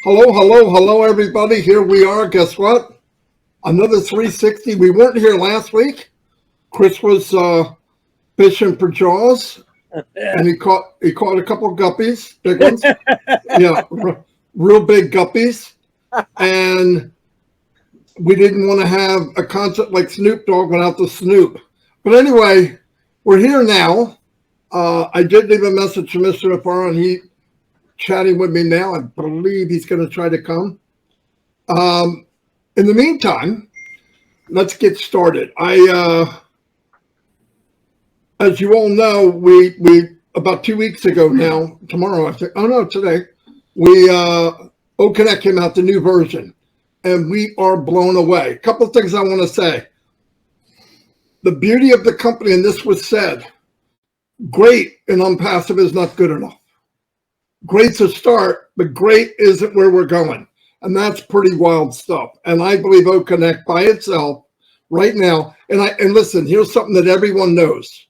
Hello, hello, hello, everybody. Here we are. Guess what? Another 360. We weren't here last week. Chris was fishing for jaws, and he caught a couple of guppies, big ones. Yeah, real big guppies. And we didn't want to have a concept like Snoop Dogg without the Snoop. But anyway, we're here now. I did leave a message to Mr. MUFAREH, and he chatting with me now. I believe he's going to try to come. In the meantime, let's get started. As you all know, we about 2 weeks ago now, tomorrow I think, oh no, today, we OConnect came out the new version, and we are blown away. A couple of things I want to say. The beauty of the company, and this was said, great in ONPASSIVE is not good enough. Great's a start, but great isn't where we're going. And that's pretty wild stuff. And I believe OConnect by itself right now, and listen, here's something that everyone knows.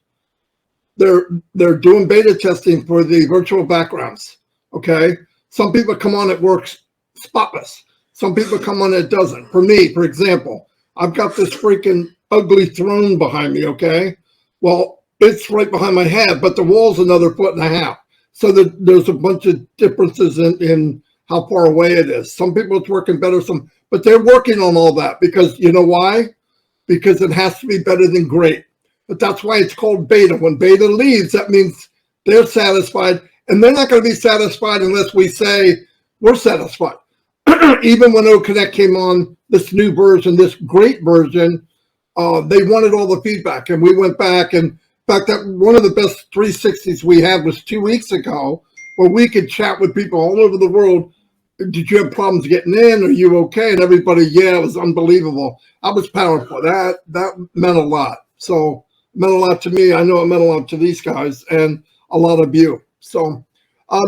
They're doing beta testing for the virtual backgrounds, okay? Some people come on, it works spotless. Some people come on, it doesn't. For me, for example, I've got this freaking ugly throne behind me, okay? Well, it's right behind my head, but the wall's another 1.5 feet. So there's a bunch of differences in how far away it is. Some people it's working better, but they're working on all that because you know why? Because it has to be better than great. But that's why it's called beta. When beta leaves, that means they're satisfied, and they're not going to be satisfied unless we say we're satisfied. Even when OConnect came on this new version, this great version, they wanted all the feedback, and we went back and. In fact, that one of the best 360s we had was 2 weeks ago, where we could chat with people all over the world. Did you have problems getting in? Are you okay? And everybody, yeah, it was unbelievable. I was powerful. That meant a lot. So it meant a lot to me. I know it meant a lot to these guys and a lot of you. So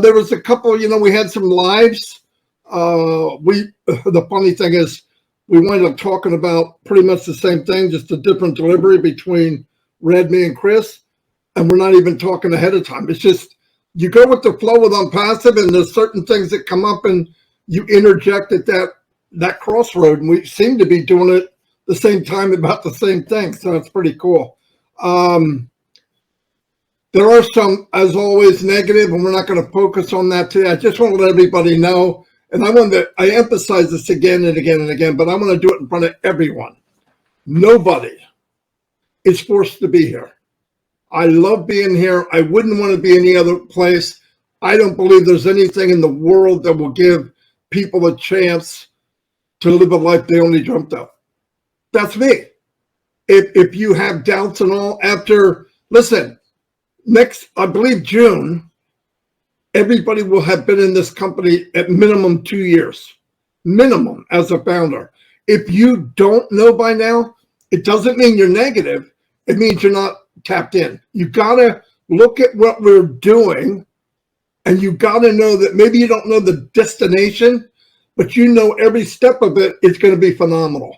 there was a couple, we had some lives. The funny thing is we wound up talking about pretty much the same thing, just a different delivery between Red, me, and Chris, and we're not even talking ahead of time. It's just you go with the flow with ONPASSIVE, and there's certain things that come up, and you interject at that crossroad, and we seem to be doing it the same time about the same thing, so it's pretty cool. There are some, as always, negative, and we're not going to focus on that today. I just want to let everybody know, and I emphasize this again and again and again, but I want to do it in front of everyone. Nobody is forced to be here. I love being here. I wouldn't want to be any other place. I don't believe there's anything in the world that will give people a chance to live a life they only dreamt of. That's me. If you have doubts and all, listen, next, I believe June, everybody will have been in this company at minimum 2 years, minimum as a founder. If you don't know by now, it doesn't mean you're negative. It means you're not tapped in. You got to look at what we're doing, and you got to know that maybe you don't know the destination, but you know every step of it is going to be phenomenal.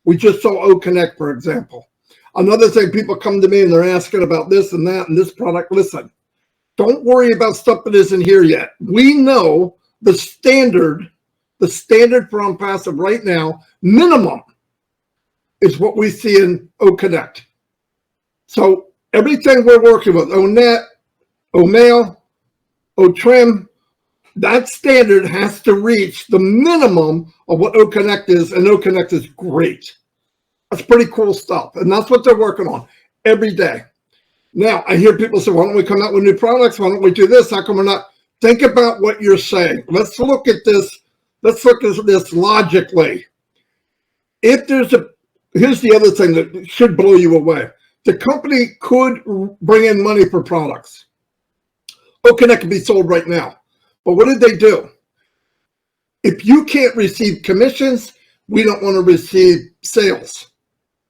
We just saw OConnect, for example. Another thing, people come to me and they're asking about this and that and this product. Listen, don't worry about stuff that isn't here yet. We know the standard for ONPASSIVE right now, minimum, is what we see in OConnect. So everything we're working with, ONet, OMail, OTrim, that standard has to reach the minimum of what OConnect is, and OConnect is great. That's pretty cool stuff, and that's what they're working on every day. Now, I hear people say, why don't we come out with new products? Why don't we do this? How come we're not? Think about what you're saying. Let's look at this. Let's look at this logically. Here's the other thing that should blow you away. The company could bring in money for products. OConnect can be sold right now. But what did they do? If you can't receive commissions, we don't want to receive sales.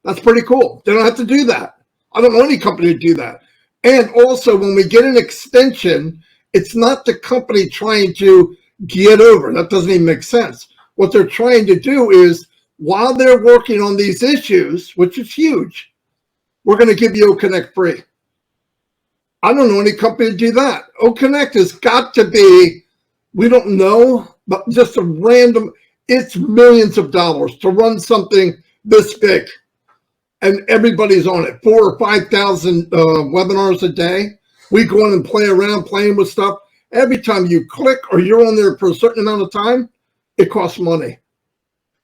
That's pretty cool. They don't have to do that. I don't know any company to do that. And also, when we get an extension, it's not the company trying to get over. That doesn't even make sense. What they're trying to do is, while they're working on these issues, which is huge, we're going to give you OConnect free. I don't know any company to do that. OConnect has got to be, we don't know, but just a random, it's millions of dollars to run something this big. And everybody's on it. 4,000 or 5,000 webinars a day. We go in and play around, playing with stuff. Every time you click or you're on there for a certain amount of time, it costs money.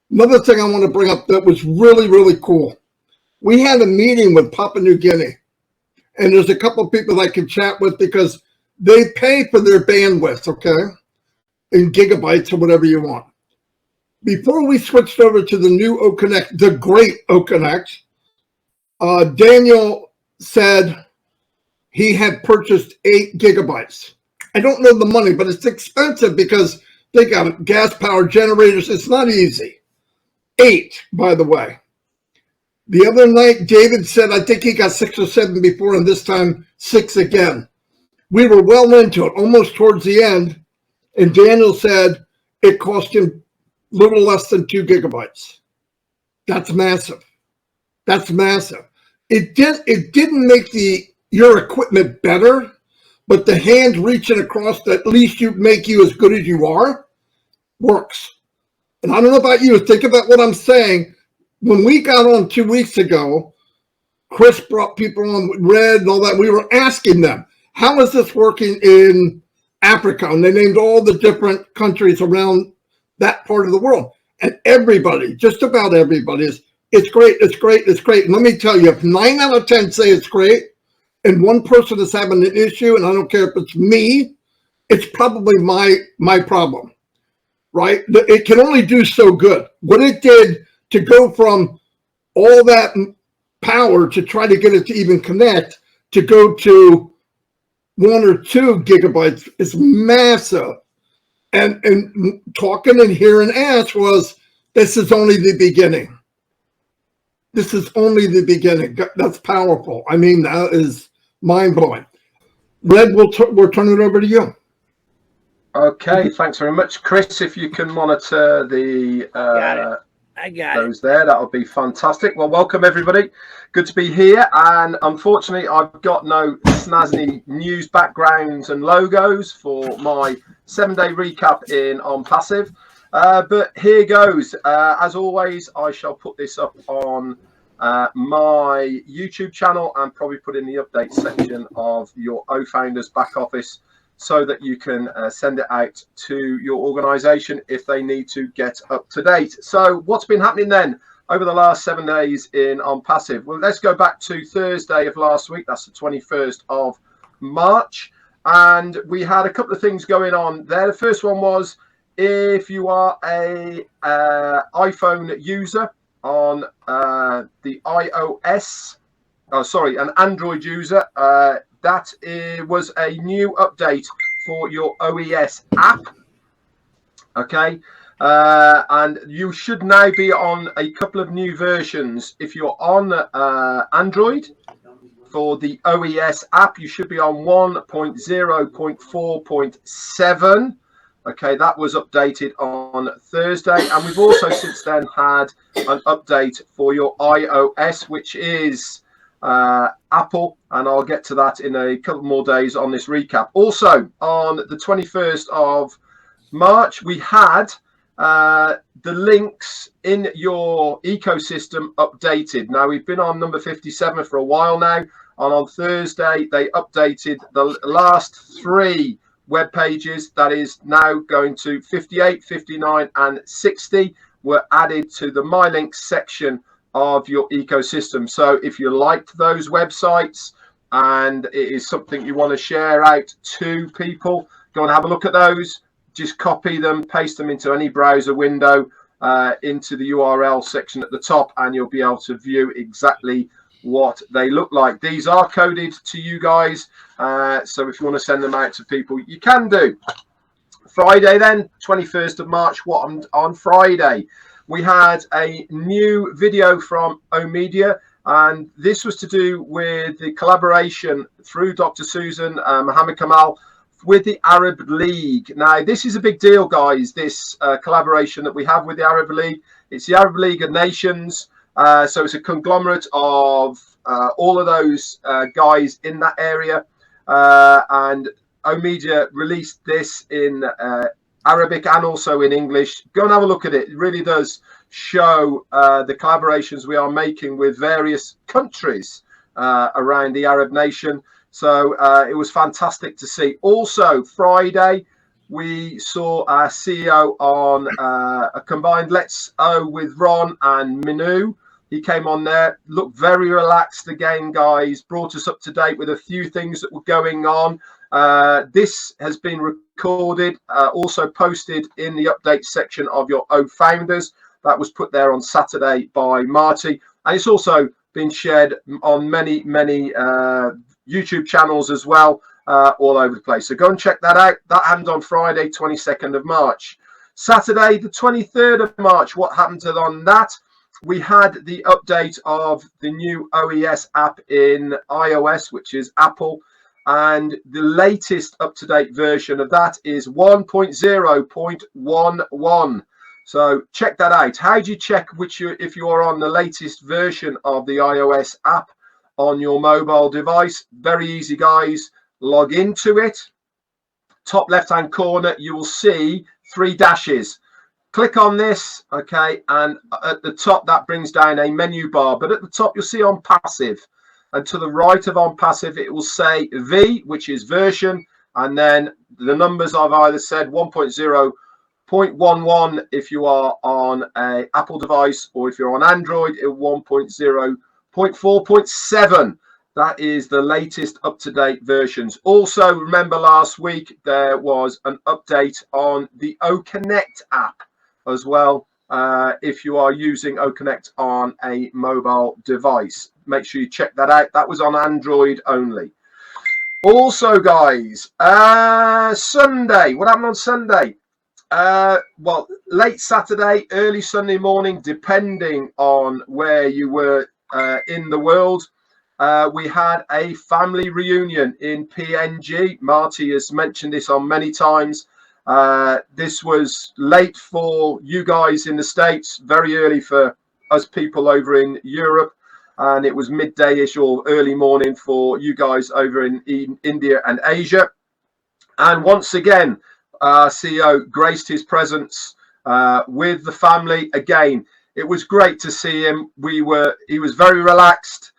Another thing I want to bring up that was really, really cool. We had a meeting with Papua New Guinea. And there's a couple of people I can chat with because they pay for their bandwidth, okay? In gigabytes or whatever you want. Before we switched over to the new OConnect, the great OConnect, Daniel said he had purchased 8 gigabytes. I don't know the money, but it's expensive because they got gas powered generators. It's not easy. 8, by the way. The other night, David said, I think he got 6 or 7 before, and this time 6 again. We were well into it, almost towards the end, and Daniel said it cost him a little less than 2 gigabytes. That's massive. That's massive. It didn't make your equipment better, but the hand reaching across to at least make you as good as you are works. And I don't know about you, think about what I'm saying. When we got on 2 weeks ago, Chris brought people on with Red and all that. We were asking them, how is this working in Africa? And they named all the different countries around that part of the world. And everybody, just about everybody is, it's great, it's great, it's great. And let me tell you, if 9 out of 10 say it's great, and one person is having an issue, and I don't care if it's me, it's probably my problem, right? It can only do so good. What it did to go from all that power to try to get it to even connect, to go to 1 or 2 gigabytes is massive. And talking and hearing Ash was, this is only the beginning. This is only the beginning. That's powerful. I mean, that is mind-blowing. Red, we'll turn it over to you. Okay, thanks very much. Chris, if you can monitor the I got those there, that'll be fantastic. Well, welcome everybody. Good to be here. And unfortunately, I've got no snazzy news backgrounds and logos for my 7-day recap in ONPASSIVE. But here goes. As always, I shall put this up on my YouTube channel and probably put in the update section of your OFounders back office so that you can send it out to your organization if they need to get up to date. So what's been happening then over the last 7 days in ONPASSIVE? Well, let's go back to Thursday of last week. That's the 21st of March. And we had a couple of things going on there. The first one was, if you are a iPhone user on the iOS, an Android user, that was a new update for your OES app. Okay, and you should now be on a couple of new versions. If you're on Android, for the OES app, you should be on 1.0.4.7. Okay, that was updated on Thursday. And we've also since then had an update for your iOS, which is Apple. And I'll get to that in a couple more days on this recap. Also, on the 21st of March, we had the links in your ecosystem updated. Now, we've been on number 57 for a while now. And on Thursday, they updated the last 3 web pages. That is now going to 58, 59 and 60 were added to the My Links section of your ecosystem. So if you liked those websites and it is something you want to share out to people, go and have a look at those. Just copy them, paste them into any browser window, into the URL section at the top, and you'll be able to view exactly what they look like. These are coded to you guys, so if you want to send them out to people, you can do. Friday then, 21st of March, on Friday, we had a new video from OMedia, and this was to do with the collaboration through Dr. Susan Mohammed Kamal with the Arab League. Now, this is a big deal, guys, this collaboration that we have with the Arab League. It's the Arab League of Nations. So it's a conglomerate of all of those guys in that area. And OMedia released this in Arabic and also in English. Go and have a look at it. It really does show the collaborations we are making with various countries around the Arab nation. So it was fantastic to see. Also, Friday, we saw our CEO on a combined Let's O with Ron and Minu. He came on there, looked very relaxed again, guys, brought us up to date with a few things that were going on. This has been recorded, also posted in the update section of your O Founders. That was put there on Saturday by Marty. And it's also been shared on many YouTube channels as well, all over the place. So go and check that out. That happened on Friday, 22nd of March. Saturday, the 23rd of March, what happened on that? We had the update of the new OES app in iOS, which is Apple. And the latest up-to-date version of that is 1.0.11. So check that out. How do you check if you are on the latest version of the iOS app on your mobile device? Very easy, guys. Log into it. Top left-hand corner, you will see 3 dashes. Click on this, okay, and at the top that brings down a menu bar. But at the top you'll see ONPASSIVE, and to the right of ONPASSIVE it will say V, which is version, and then the numbers I've either said 1.0.11 if you are on a Apple device, or if you're on Android, 1.0.4.7. That is the latest up-to-date versions. Also, remember last week there was an update on the OConnect app as well, if you are using OConnect on a mobile device. Make sure you check that out. That was on Android only. Also, guys, Sunday. What happened on Sunday? Well, late Saturday, early Sunday morning, depending on where you were in the world. We had a family reunion in PNG. Marty has mentioned this on many times. This was late for you guys in the States, very early for us people over in Europe, and it was midday-ish or early morning for you guys over in India and Asia. And once again, CEO graced his presence with the family. Again, it was great to see him. He was very relaxed.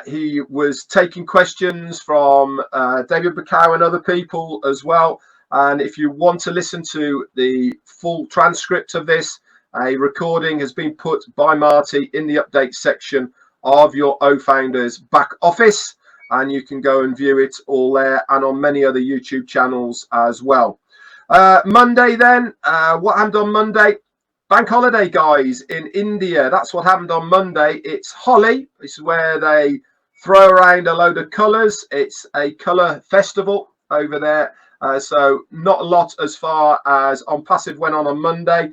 He was taking questions from David Bacow and other people as well. And if you want to listen to the full transcript of this, a recording has been put by Marty in the update section of your O Founders back office, and you can go and view it all there and on many other YouTube channels as well. Monday then, what happened on Monday? Bank holiday, guys, in India. That's what happened on Monday. It's Holi. It's where they throw around a load of colours. It's a colour festival over there. So not a lot as far as ONPASSIVE went on Monday.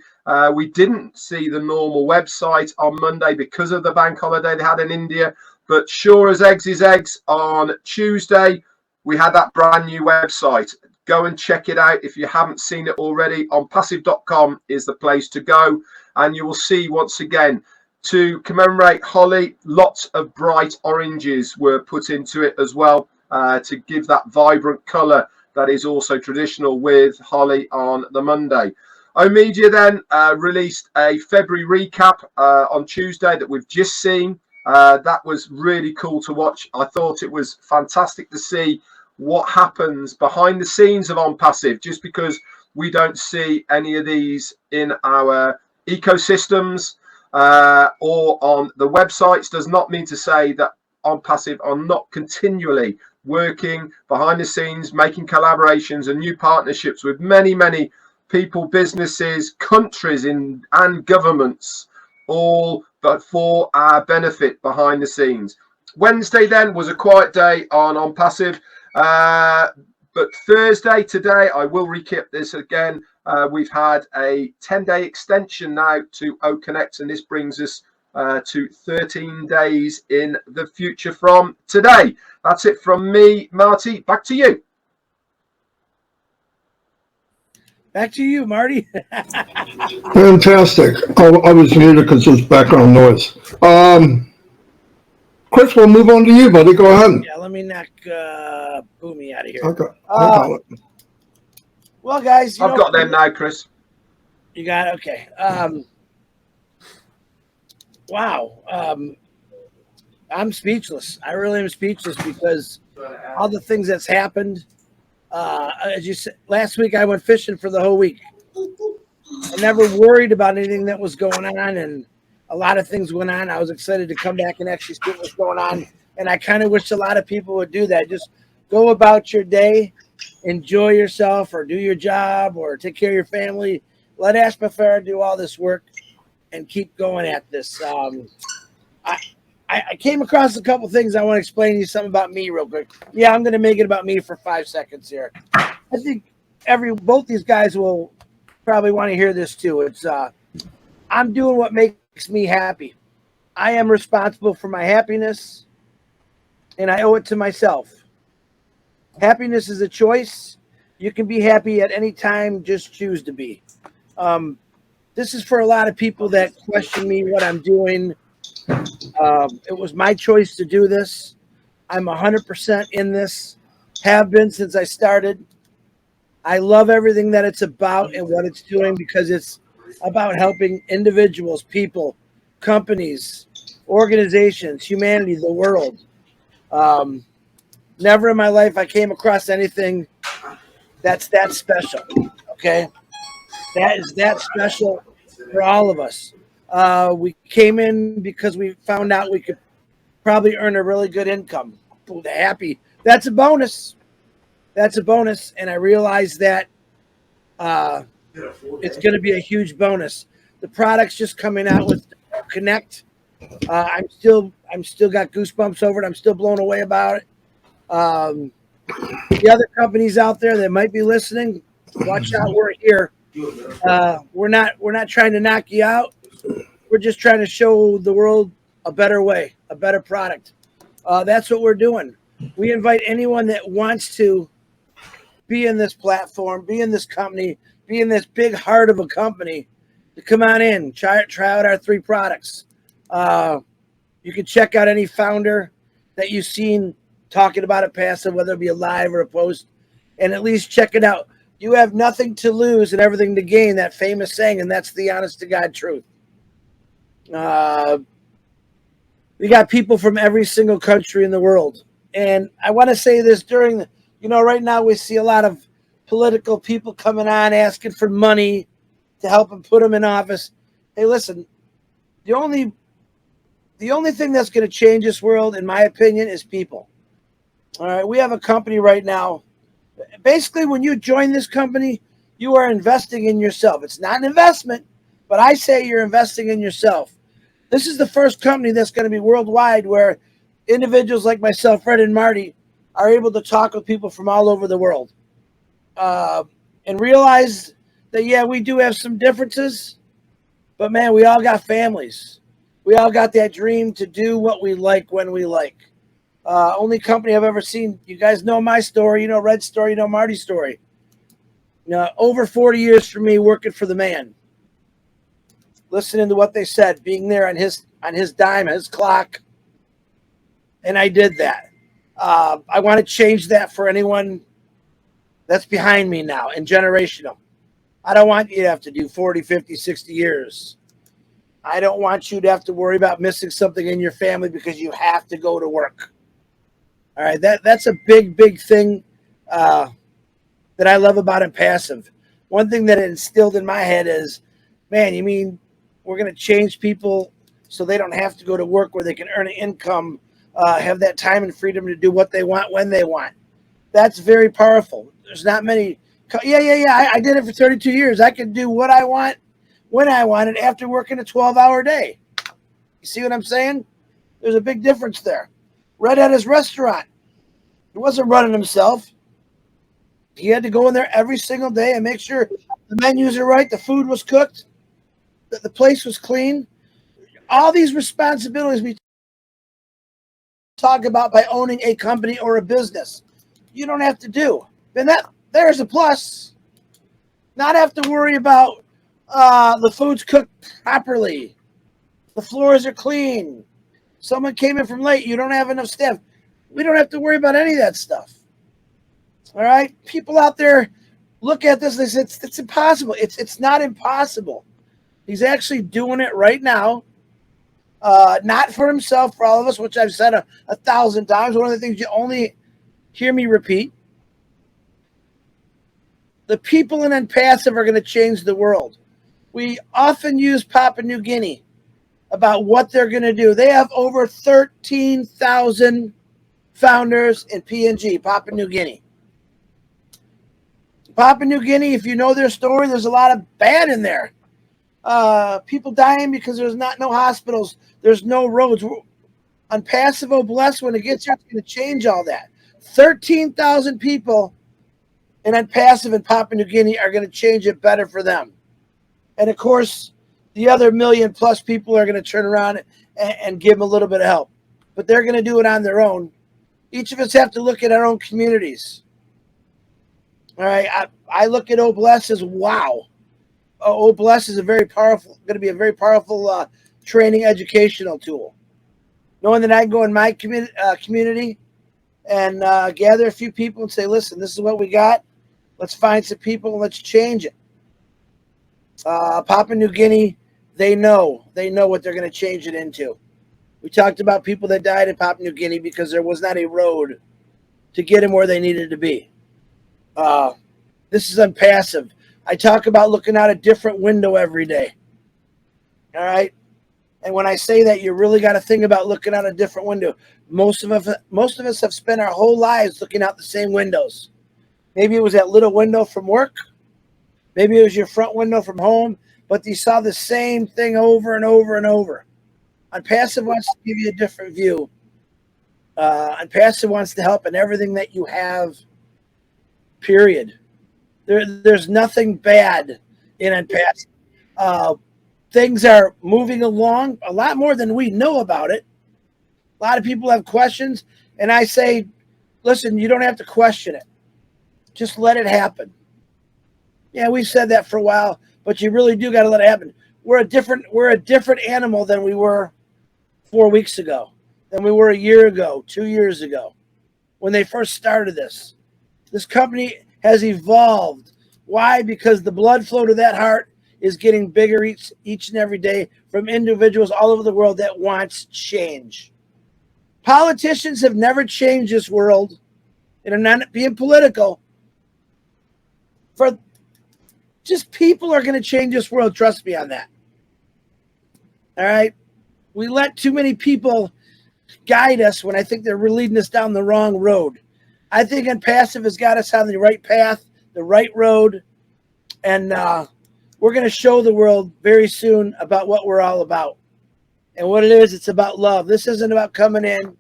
We didn't see the normal website on Monday because of the bank holiday they had in India. But sure as eggs is eggs, on Tuesday, we had that brand new website. Go and check it out if you haven't seen it already. ONPASSIVE.com is the place to go. And you will see once again, to commemorate Holi, lots of bright oranges were put into it as well, to give that vibrant colour that is also traditional with Holi on the Monday. OMedia then released a February recap on Tuesday that we've just seen. That was really cool to watch. I thought it was fantastic to see what happens behind the scenes of ONPASSIVE, just because we don't see any of these in our ecosystems or on the websites does not mean to say that ONPASSIVE are not continually working behind the scenes, making collaborations and new partnerships with many people, businesses, countries and governments, all but for our benefit behind the scenes. Wednesday then was a quiet day on ONPASSIVE, but Thursday, today, I will recap this again. We've had a 10-day extension now to OConnect, and this brings us to 13 days in the future from today. That's it from me, Marty. Back to you. Back to you, Marty. Fantastic. I was muted because there's background noise. Chris, we'll move on to you, buddy. Go ahead. Yeah, let me knock Boomy out of here. Okay. I got it. Well, guys, I've got them now, Chris. You got it? Okay. Wow. I'm speechless. I really am speechless because all the things that's happened. As you said, last week I went fishing for the whole week. I never worried about anything that was going on, and a lot of things went on. I was excited to come back and actually see what's going on, and I kind of wish a lot of people would do that. Just go about your day, enjoy yourself, or do your job, or take care of your family. Let Ash MUFAREH do all this work and keep going at this. I came across a couple things. I want to explain to you something about me real quick. Yeah, I'm going to make it about me for 5 seconds here. I think both these guys will probably want to hear this too. It's I'm doing what makes me happy. I am responsible for my happiness, and I owe it to myself. Happiness is a choice. You can be happy at any time. Just choose to be. This is for a lot of people that question me what I'm doing. It was my choice to do this. I'm 100% in this. Have been since I started. I love everything that it's about and what it's doing because it's about helping individuals, people, companies, organizations, humanity, the world. Never in my life I came across anything that's that special. Okay, that is that special for all of us. We came in because we found out we could probably earn a really good income. Happy. That's a bonus. That's a bonus, and I realized that it's going to be a huge bonus. The product's just coming out with OConnect. I'm still got goosebumps over it. I'm still blown away about it. The other companies out there that might be listening, watch out. We're here. We're not trying to knock you out. We're just trying to show the world a better way, a better product. That's what we're doing. We invite anyone that wants to be in this platform, be in this company, be in this big heart of a company, to come on in, try out our 3 products. You can check out any founder that you've seen talking about it passive, whether it be a live or a post, and at least check it out. You have nothing to lose and everything to gain, that famous saying, and that's the honest to God truth. We got people from every single country in the world. And I want to say this during the, right now we see a lot of political people coming on asking for money to help them put them in office. Hey, listen, the only thing that's going to change this world, in my opinion, is people. All right, we have a company right now. Basically, when you join this company, you are investing in yourself. It's not an investment, but I say you're investing in yourself. This is the first company that's going to be worldwide where individuals like myself, Fred and Marty, are able to talk with people from all over the world and realize that, yeah, we do have some differences, but, man, we all got families. We all got that dream to do what we like when we like. Only company I've ever seen. You guys know my story. You know Red's story. You know Marty's story. Over 40 years for me working for the man. Listening to what they said, being there on his dime, his clock. And I did that. I want to change that for anyone that's behind me now and generational. I don't want you to have to do 40, 50, 60 years. I don't want you to have to worry about missing something in your family because you have to go to work. All right, that's a big, big thing that I love about ONPASSIVE. One thing that it instilled in my head is, man, you mean we're going to change people so they don't have to go to work, where they can earn an income, have that time and freedom to do what they want when they want. That's very powerful. There's not many. I did it for 32 years. I can do what I want when I want it after working a 12-hour day. You see what I'm saying? There's a big difference there. Red had his restaurant. He wasn't running himself. He had to go in there every single day and make sure the menus are right, the food was cooked, that the place was clean. All these responsibilities we talk about by owning a company or a business, you don't have to do. Then there's a plus. Not have to worry about the food's cooked properly. The floors are clean. Someone came in from late. You don't have enough staff. We don't have to worry about any of that stuff. All right? People out there, look at this. They said it's impossible. It's not impossible. He's actually doing it right now. Not for himself, for all of us, which I've said 1,000 times. One of the things you only hear me repeat. The people in ONPASSIVE are going to change the world. We often use Papua New Guinea about what they're going to do. They have over 13,000 founders in PNG, Papua New Guinea. Papua New Guinea, if you know their story, there's a lot of bad in there. People dying because there's no hospitals, there's no roads. ONPASSIVE, OBless, when it gets here, it's going to change all that. 13,000 people in ONPASSIVE in Papua New Guinea are going to change it better for them. And of course, the other 1 million+ people are going to turn around and give them a little bit of help. But they're going to do it on their own. Each of us have to look at our own communities. All right, I look at OBless as wow. OBless is going to be a very powerful training educational tool. Knowing that I can go in my community and gather a few people and say, listen, this is what we got. Let's find some people and let's change it. Papua New Guinea, they know what they're going to change it into. We talked about people that died in Papua New Guinea because there was not a road to get them where they needed to be. This is ONPASSIVE. I talk about looking out a different window every day. All right. And when I say that, you really got to think about looking out a different window. Most of us have spent our whole lives looking out the same windows. Maybe it was that little window from work. Maybe it was your front window from home, but you saw the same thing over and over and over. ONPASSIVE wants to give you a different view. ONPASSIVE wants to help in everything that you have, period. There's nothing bad in ONPASSIVE. Things are moving along a lot more than we know about it. A lot of people have questions, and I say, listen, you don't have to question it. Just let it happen. Yeah, we've said that for a while, but you really do got to let it happen. We're a different animal than we were 4 weeks ago, than we were a year ago, 2 years ago, when they first started this. This company has evolved. Why? Because the blood flow to that heart is getting bigger each and every day from individuals all over the world that wants change. Politicians have never changed this world, and I'm not being political. For just people are going to change this world. Trust me on that. All right. We let too many people guide us when I think they're leading us down the wrong road. I think ONPASSIVE has got us on the right path, the right road. And we're going to show the world very soon about what we're all about. And what it is, it's about love. This isn't about coming in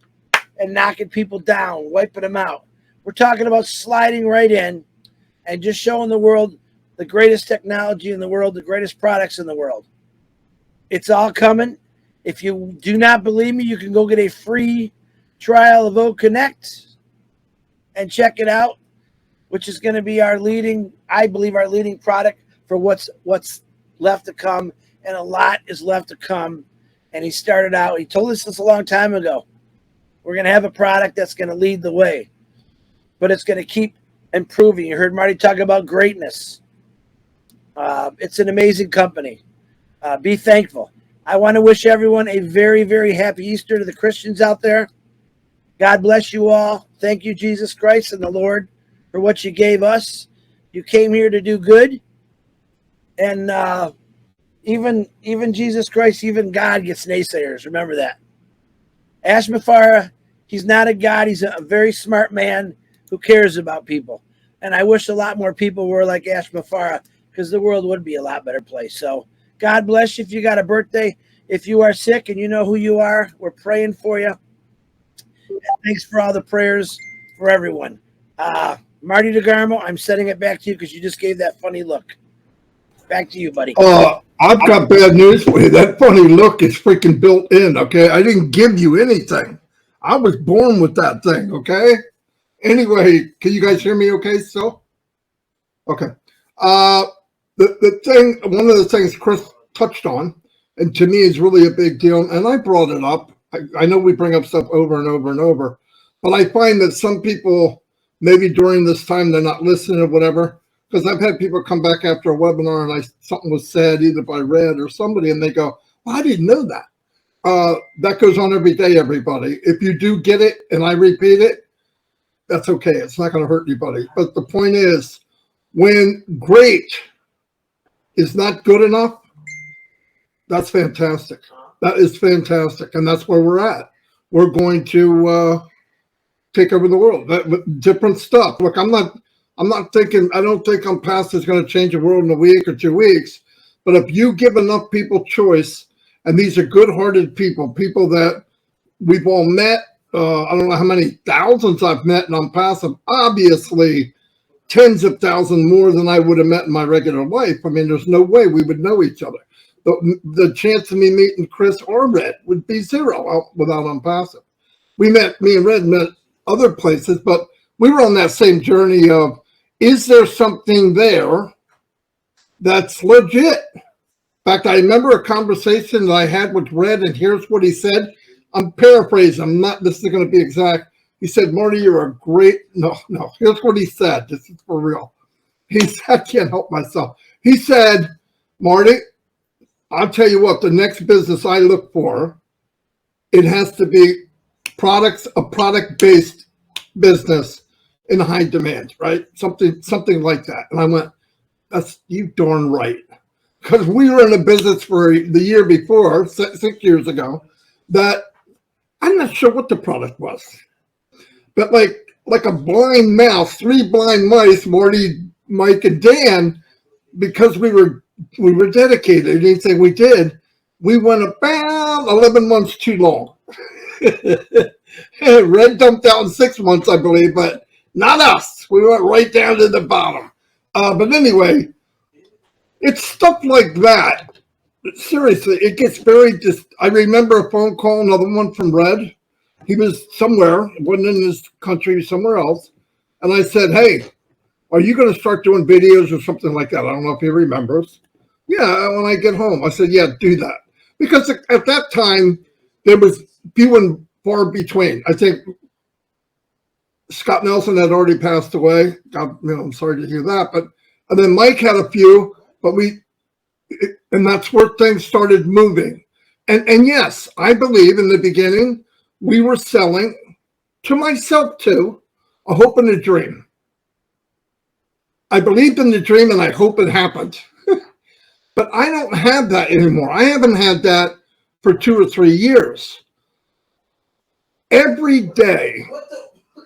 and knocking people down, wiping them out. We're talking about sliding right in and just showing the world the greatest technology in the world, the greatest products in the world. It's all coming. If you do not believe me, you can go get a free trial of OConnect and check it out, which is going to be our leading, I believe, our leading product for what's left to come. And a lot is left to come. And he started out, he told us this a long time ago. We're going to have a product that's going to lead the way, but it's going to keep improving. You heard Marty talk about greatness. It's an amazing company. Be thankful. I want to wish everyone a very, very happy Easter to the Christians out there. God bless you all. Thank you, Jesus Christ and the Lord, for what you gave us. You came here to do good. And even Jesus Christ, even God gets naysayers. Remember that. Ash MUFAREH, he's not a god. He's a very smart man who cares about people. And I wish a lot more people were like Ash MUFAREH, because the world would be a lot better place. So God bless you if you got a birthday. If you are sick and you know who you are, we're praying for you. And thanks for all the prayers for everyone. Marty DeGarmo, I'm sending it back to you because you just gave that funny look. Back to you, buddy. I've got bad news for you. That funny look is freaking built in, okay? I didn't give you anything. I was born with that thing, okay? Anyway, can you guys hear me okay still? Okay. The thing, one of the things Chris touched on, and to me is really a big deal, and I brought it up. I know we bring up stuff over and over and over, but I find that some people, maybe during this time, they're not listening or whatever. because I've had people come back after a webinar and something was said either by Red or somebody, and they go, well, I didn't know that. That goes on every day, everybody. If you do get it and I repeat it, that's okay. It's not going to hurt anybody. But the point is, when great is not good enough, that's fantastic. That is fantastic. And that's where we're at. We're going to take over the world. Different stuff. Look, I'm not thinking, I don't think ONPASSIVE is going to change the world in a week or 2 weeks. But if you give enough people choice, and these are good-hearted people that we've all met. I don't know how many thousands I've met in ONPASSIVE. Obviously, tens of thousands more than I would have met in my regular life. I mean, there's no way we would know each other. The chance of me meeting Chris or Red would be zero without ONPASSIVE. Me and Red met other places, but we were on that same journey of, is there something there that's legit? In fact, I remember a conversation that I had with Red, and here's what he said. I'm paraphrasing. This is going to be exact. He said, Marty, you're a great, no, here's what he said. This is for real. He said, I can't help myself. He said, Marty, I'll tell you what, the next business I look for, it has to be a product-based business in high demand, right? Something like that. And I went, that's you darn right. Because we were in a business for the year before, 6 years ago, that I'm not sure what the product was. But like a blind mouse, 3 blind mice, Marty, Mike, and Dan, because we were dedicated, anything we did, we went about 11 months too long. Red dumped out in 6 months, I believe, but not us. We went right down to the bottom. But anyway, it's stuff like that. Seriously, it gets very I remember a phone call, another one from Red. He was somewhere, wasn't in this country, somewhere else. And I said, hey, are you going to start doing videos or something like that? I don't know if he remembers. Yeah, when I get home. I said, yeah, do that. Because at that time, there was few and far between. I think Scott Nelson had already passed away. God, I'm sorry to hear that. And then Mike had a few, and that's where things started moving. And yes, I believe in the beginning, we were selling, to myself too, a hope and a dream. I believed in the dream and I hope it happened. But I don't have that anymore. I haven't had that for 2 or 3 years. Every day,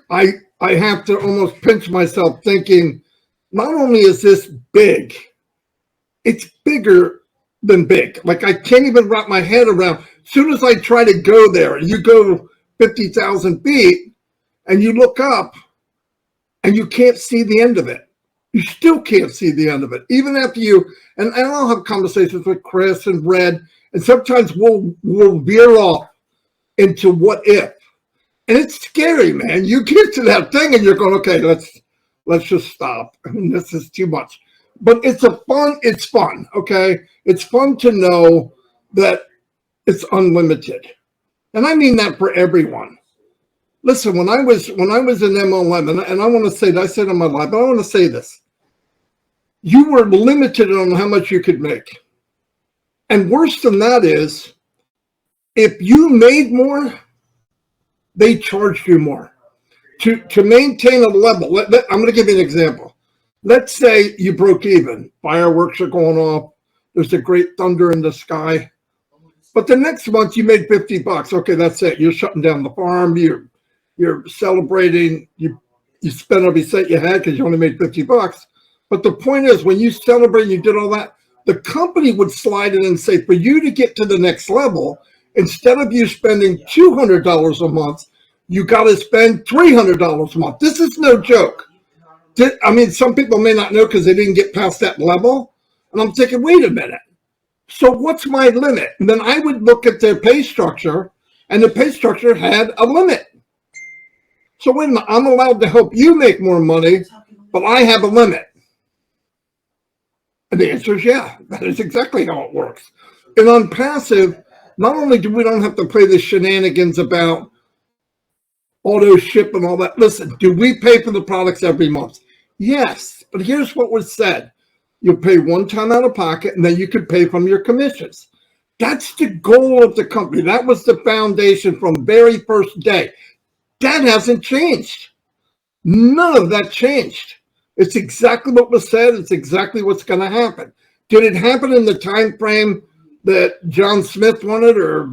I have to almost pinch myself thinking, not only is this big, it's bigger than big. Like I can't even wrap my head around. As soon as I try to go there, you go 50,000 feet and you look up and you can't see the end of it. You still can't see the end of it. Even after and I'll have conversations with Chris and Red, and sometimes we'll veer off into what if. And it's scary, man. You get to that thing and you're going, okay, let's just stop. I mean, this is too much. But it's fun, okay? It's fun to know that it's unlimited. And I mean that for everyone. Listen, when I was in MLM, and I want to say that, I said in my life, but I want to say this. You were limited on how much you could make. And worse than that is, if you made more, they charged you more. To maintain a level, I'm going to give you an example. Let's say you broke even. Fireworks are going off. There's a great thunder in the sky. But the next month you made $50. Okay, that's it. You're shutting down the farm. You're celebrating. You spent every cent you had because you only made $50. But the point is, when you celebrate and you did all that, the company would slide in and say, for you to get to the next level, instead of you spending $200 a month, you got to spend $300 a month. This is no joke. I mean, some people may not know because they didn't get past that level. And I'm thinking, wait a minute. So what's my limit? And then I would look at their pay structure, and the pay structure had a limit. So wait a minute, I'm allowed to help you make more money, but I have a limit. And the answer is yeah, that is exactly how it works. And on passive, not only do we don't have to play the shenanigans about auto ship and all that. Listen, do we pay for the products every month? Yes, But here's what was said. You'll pay one time out of pocket, and then you can pay from your commissions. That's the goal of the company. That was the foundation from the very first day. That hasn't changed. None of that changed. It's exactly what was said. It's exactly what's going to happen. Did it happen in the time frame that John Smith wanted or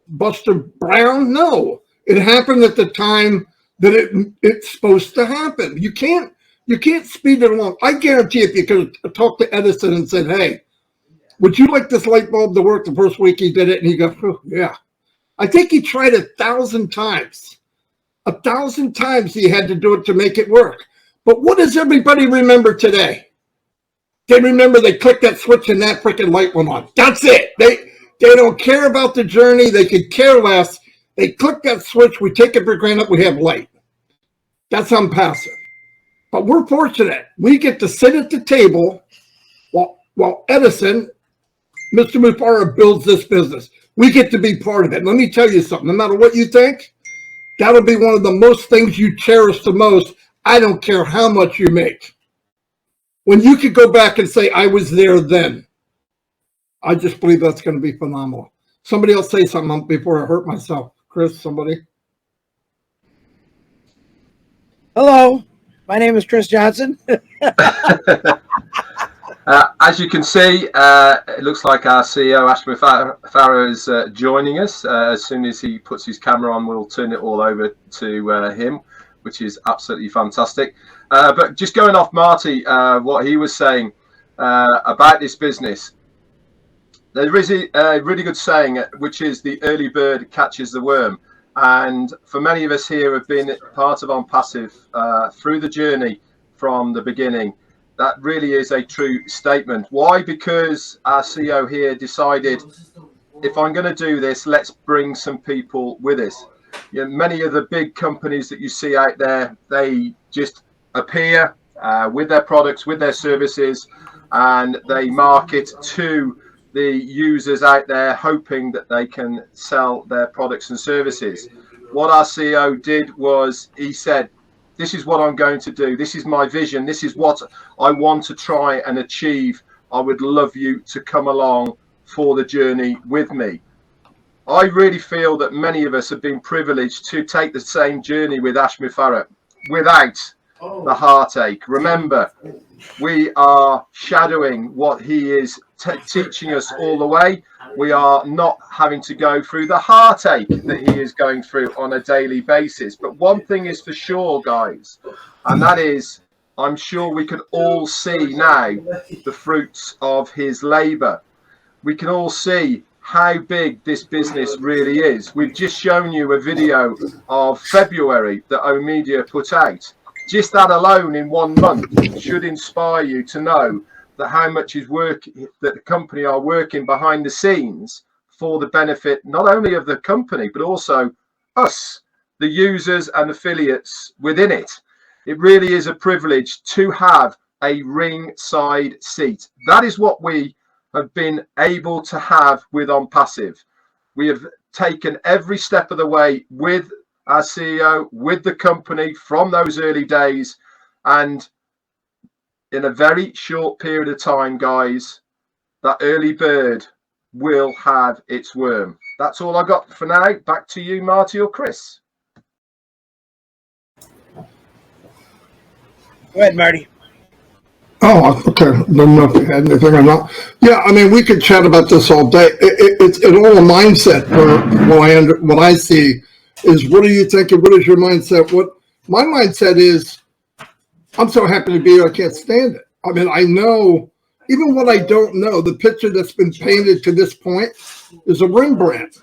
Buster Brown? No. It happened at the time that it's supposed to happen. You can't speed it along. I guarantee if you could talk to Edison and said, hey, would you like this light bulb to work the first week he did it? And he goes, oh, yeah. I think he tried 1,000 times. 1,000 times he had to do it to make it work. But what does everybody remember today? They remember they clicked that switch and that freaking light went on. That's it. They don't care about the journey. They could care less. They click that switch. We take it for granted. We have light. That's ONPASSIVE. But we're fortunate. We get to sit at the table while Edison, Mr. MUFAREH, builds this business. We get to be part of it. Let me tell you something. No matter what you think, that'll be one of the most things you cherish the most. I don't care how much you make. When you could go back and say, I was there then, I just believe that's going to be phenomenal. Somebody else say something before I hurt myself. Chris, somebody? Hello, my name is Chris Johnson. As you can see, it looks like our CEO, ASH MUFAREH, is joining us. As soon as he puts his camera on, we'll turn it all over to him, which is absolutely fantastic. But just going off Marty, what he was saying about this business, there is a really good saying, which is the early bird catches the worm. And for many of us here who have been part of ONPASSIVE through the journey from the beginning, that really is a true statement. Why? Because our CEO here decided, if I'm going to do this, let's bring some people with us. You know, many of the big companies that you see out there, they just appear with their products, with their services, and they market to the users out there, hoping that they can sell their products and services. What our CEO did was he said, this is what I'm going to do. This is my vision. This is what I want to try and achieve. I would love you to come along for the journey with me. I really feel that many of us have been privileged to take the same journey with ASH MUFAREH without the heartache. Remember, we are shadowing what he is teaching us all the way. We are not having to go through the heartache that he is going through on a daily basis. But one thing is for sure, guys, and that is, I'm sure we can all see now the fruits of his labor. We can all see how big this business really is. We've just shown you a video of February that OMedia put out. Just that alone in 1 month should inspire you to know that how much is work that the company are working behind the scenes for the benefit not only of the company but also us, the users and affiliates within it. It really is a privilege to have a ringside seat. That is what we have been able to have with ONPASSIVE. We have taken every step of the way with our CEO, with the company from those early days, and in a very short period of time, guys, that early bird will have its worm. That's all I got for now. Back to you, Marty or Chris. Go ahead, Marty. Oh, okay. Don't know if you had anything or not. Yeah, I mean, we could chat about this all day. It's all a mindset. For what I see is, what are you thinking? What is your mindset? What my mindset is, I'm so happy to be here. I can't stand it. I mean, I know, even what I don't know, the picture that's been painted to this point is a Rembrandt.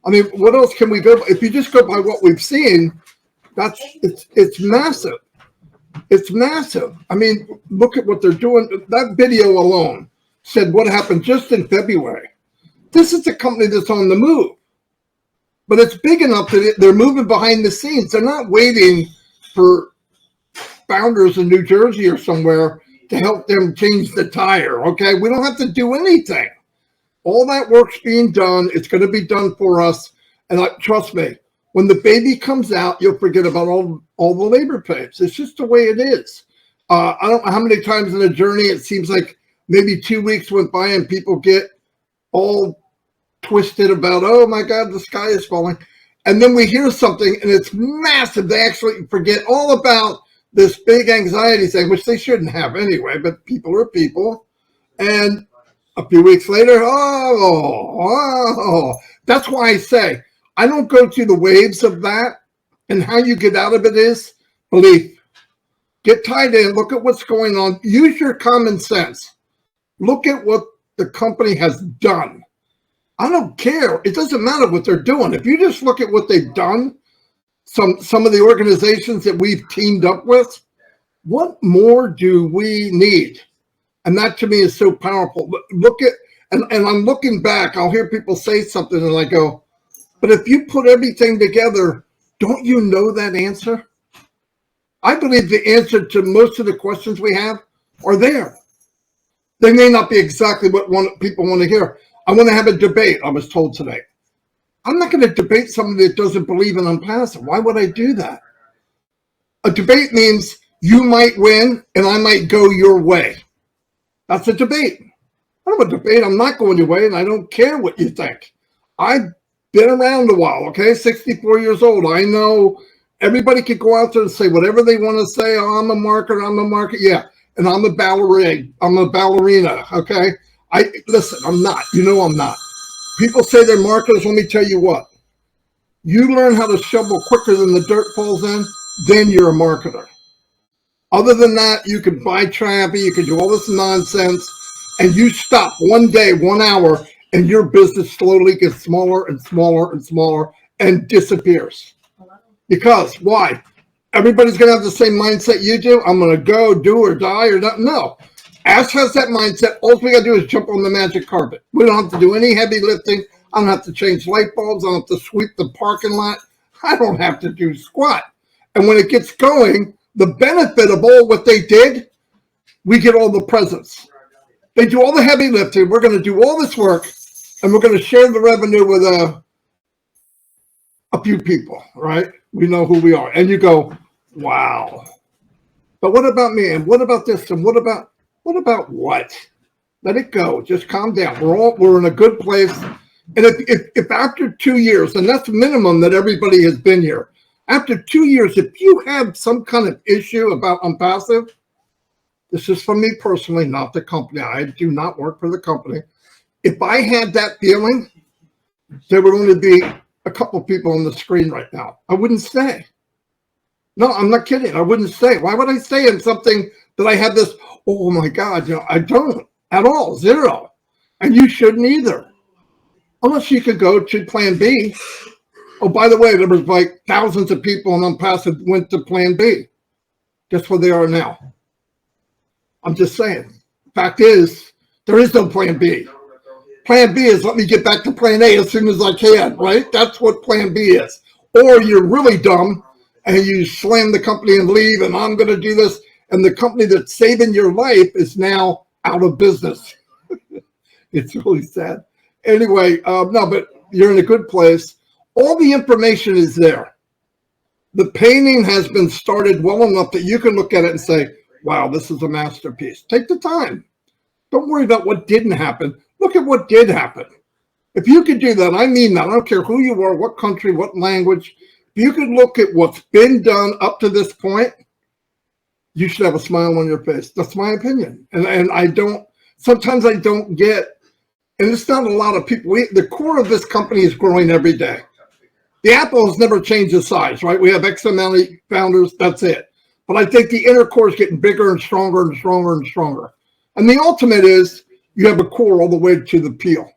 I mean, what else can we go by? If you just go by what we've seen, it's massive. It's massive. I mean, look at what they're doing. That video alone said what happened just in February. This is a company that's on the move, but it's big enough that they're moving behind the scenes. They're not waiting for founders in New Jersey or somewhere to help them change the tire. Okay, we don't have to do anything. All that work's being done. It's going to be done for us. And trust me, when the baby comes out, you'll forget about all the labor pains. It's just the way it is. I don't know how many times in the journey it seems like maybe 2 weeks went by and people get all twisted about, oh my God, the sky is falling. And then we hear something and it's massive. They actually forget all about this big anxiety thing, which they shouldn't have anyway, but people are people. And a few weeks later, that's why I say I don't go through the waves of that. And how you get out of it is belief. Get tied in, look at what's going on, use your common sense. Look at what the company has done. I don't care. It doesn't matter what they're doing. If you just look at what they've done, some of the organizations that we've teamed up with, what more do we need? And that to me is so powerful. Look at, and I'm looking back, I'll hear people say something and I go, but if you put everything together, don't you know that answer? I believe the answer to most of the questions we have are there. They may not be exactly what people want to hear. I want to have a debate, I was told today. I'm not going to debate somebody that doesn't believe in ONPASSIVE. Why would I do that? A debate means you might win and I might go your way. That's a debate. I don't have a debate. I'm not going your way and I don't care what you think. I've been around a while, okay? 64 years old. I know everybody can go out there and say whatever they want to say. Oh, I'm a marketer. Yeah. And I'm a ballerina. Okay. Listen, I'm not. You know I'm not. People say they're marketers. Let me tell you what. You learn how to shovel quicker than the dirt falls in, then you're a marketer. Other than that, you can buy traffic, you can do all this nonsense, and you stop one day, 1 hour, and your business slowly gets smaller and smaller and smaller and disappears. Because why? Everybody's going to have the same mindset you do. I'm going to go, do or die or not. No. Ash has that mindset. All we got to do is jump on the magic carpet. We don't have to do any heavy lifting. I don't have to change light bulbs. I don't have to sweep the parking lot. I don't have to do squat. And when it gets going, the benefit of all what they did, we get all the presents. They do all the heavy lifting. We're going to do all this work, and we're going to share the revenue with a few people, right? We know who we are. And you go, wow. But what about me? And what about this? And what about what? Let it go. Just calm down. We're in a good place. And if after 2 years, and that's minimum that everybody has been here, after 2 years, if you have some kind of issue about ONPASSIVE, this is for me personally, not the company. I do not work for the company. If I had that feeling, there would only be a couple people on the screen right now. I wouldn't stay. No, I'm not kidding. I wouldn't stay. Why would I stay in something that I have this, oh my God, I don't at all, zero. And you shouldn't either. Unless you could go to plan B. Oh, by the way, there was like thousands of people on ONPASSIVE went to plan B. Guess where they are now? I'm just saying. Fact is, there is no plan B. Plan B is let me get back to plan A as soon as I can, right? That's what plan B is. Or you're really dumb and you slam the company and leave and I'm going to do this. And the company that's saving your life is now out of business. It's really sad. Anyway, no, but you're in a good place. All the information is there. The painting has been started well enough that you can look at it and say, wow, this is a masterpiece. Take the time. Don't worry about what didn't happen. Look at what did happen. If you could do that, I mean that. I don't care who you are, what country, what language. If you could look at what's been done up to this point, you should have a smile on your face. That's my opinion. And I don't, sometimes I don't get, and it's not a lot of people. The core of this company is growing every day. The apple has never changed its size, right? We have X amount of founders, that's it. But I think the inner core is getting bigger and stronger and stronger and stronger. And the ultimate is you have a core all the way to the peel.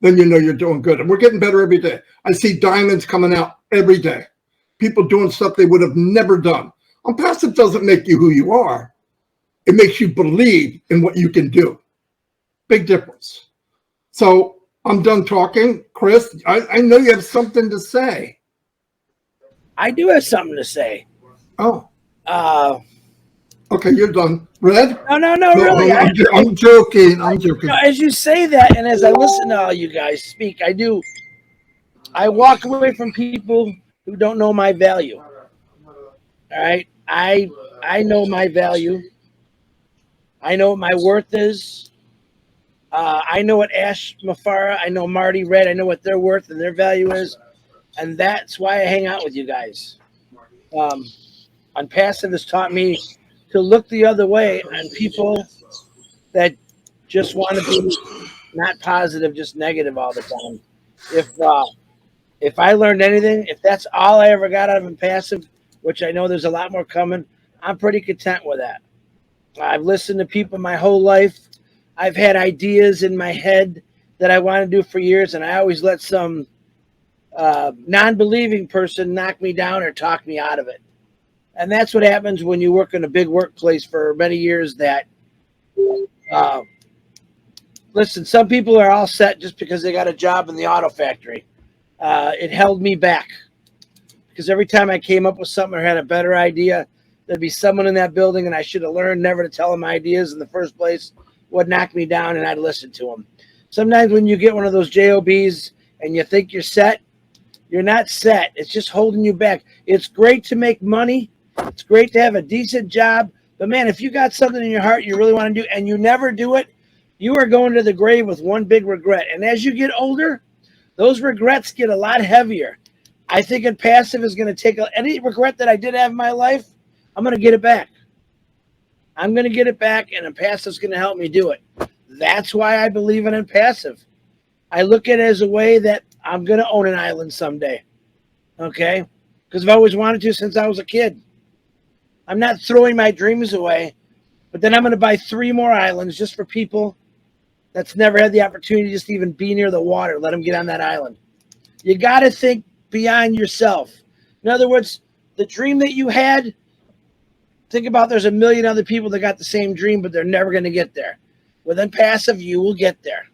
Then you know you're doing good. And we're getting better every day. I see diamonds coming out every day. People doing stuff they would have never done. ONPASSIVE doesn't make you who you are. It makes you believe in what you can do. Big difference. So I'm done talking. Chris, I know you have something to say. I do have something to say. Oh. Okay, you're done. Red? No, really. I'm joking. I'm joking. As you say that, and as I listen to all you guys speak, I walk away from people who don't know my value. All right. I I know my value. I know what my worth is. I know what Ash Mufareh, I know Marty Red, I know what their worth and their value is. And that's why I hang out with you guys. ONPASSIVE has taught me to look the other way on people that just want to be not positive, just negative all the time. If I learned anything, if that's all I ever got out of ONPASSIVE, which I know there's a lot more coming, I'm pretty content with that. I've listened to people my whole life. I've had ideas in my head that I want to do for years, and I always let some non-believing person knock me down or talk me out of it. And that's what happens when you work in a big workplace for many years. That listen, some people are all set just because they got a job in the auto factory. It held me back because every time I came up with something or had a better idea, there'd be someone in that building, and I should have learned never to tell them my ideas in the first place, would knock me down, and I'd listen to them. Sometimes when you get one of those JOBs and you think you're set, you're not set. It's just holding you back. It's great to make money. It's great to have a decent job. But, man, if you got something in your heart you really want to do and you never do it, you are going to the grave with one big regret. And as you get older, those regrets get a lot heavier. I think ONPASSIVE is going to take any regret that I did have in my life, I'm going to get it back. I'm going to get it back, and ONPASSIVE is going to help me do it. That's why I believe in ONPASSIVE. I look at it as a way that I'm going to own an island someday, okay? Because I've always wanted to since I was a kid. I'm not throwing my dreams away, but then I'm going to buy 3 more islands just for people that's never had the opportunity just to even be near the water. Let them get on that island. You got to think beyond yourself. In other words, the dream that you had, think about there's a million other people that got the same dream, but they're never going to get there. With ONPASSIVE, you will get there.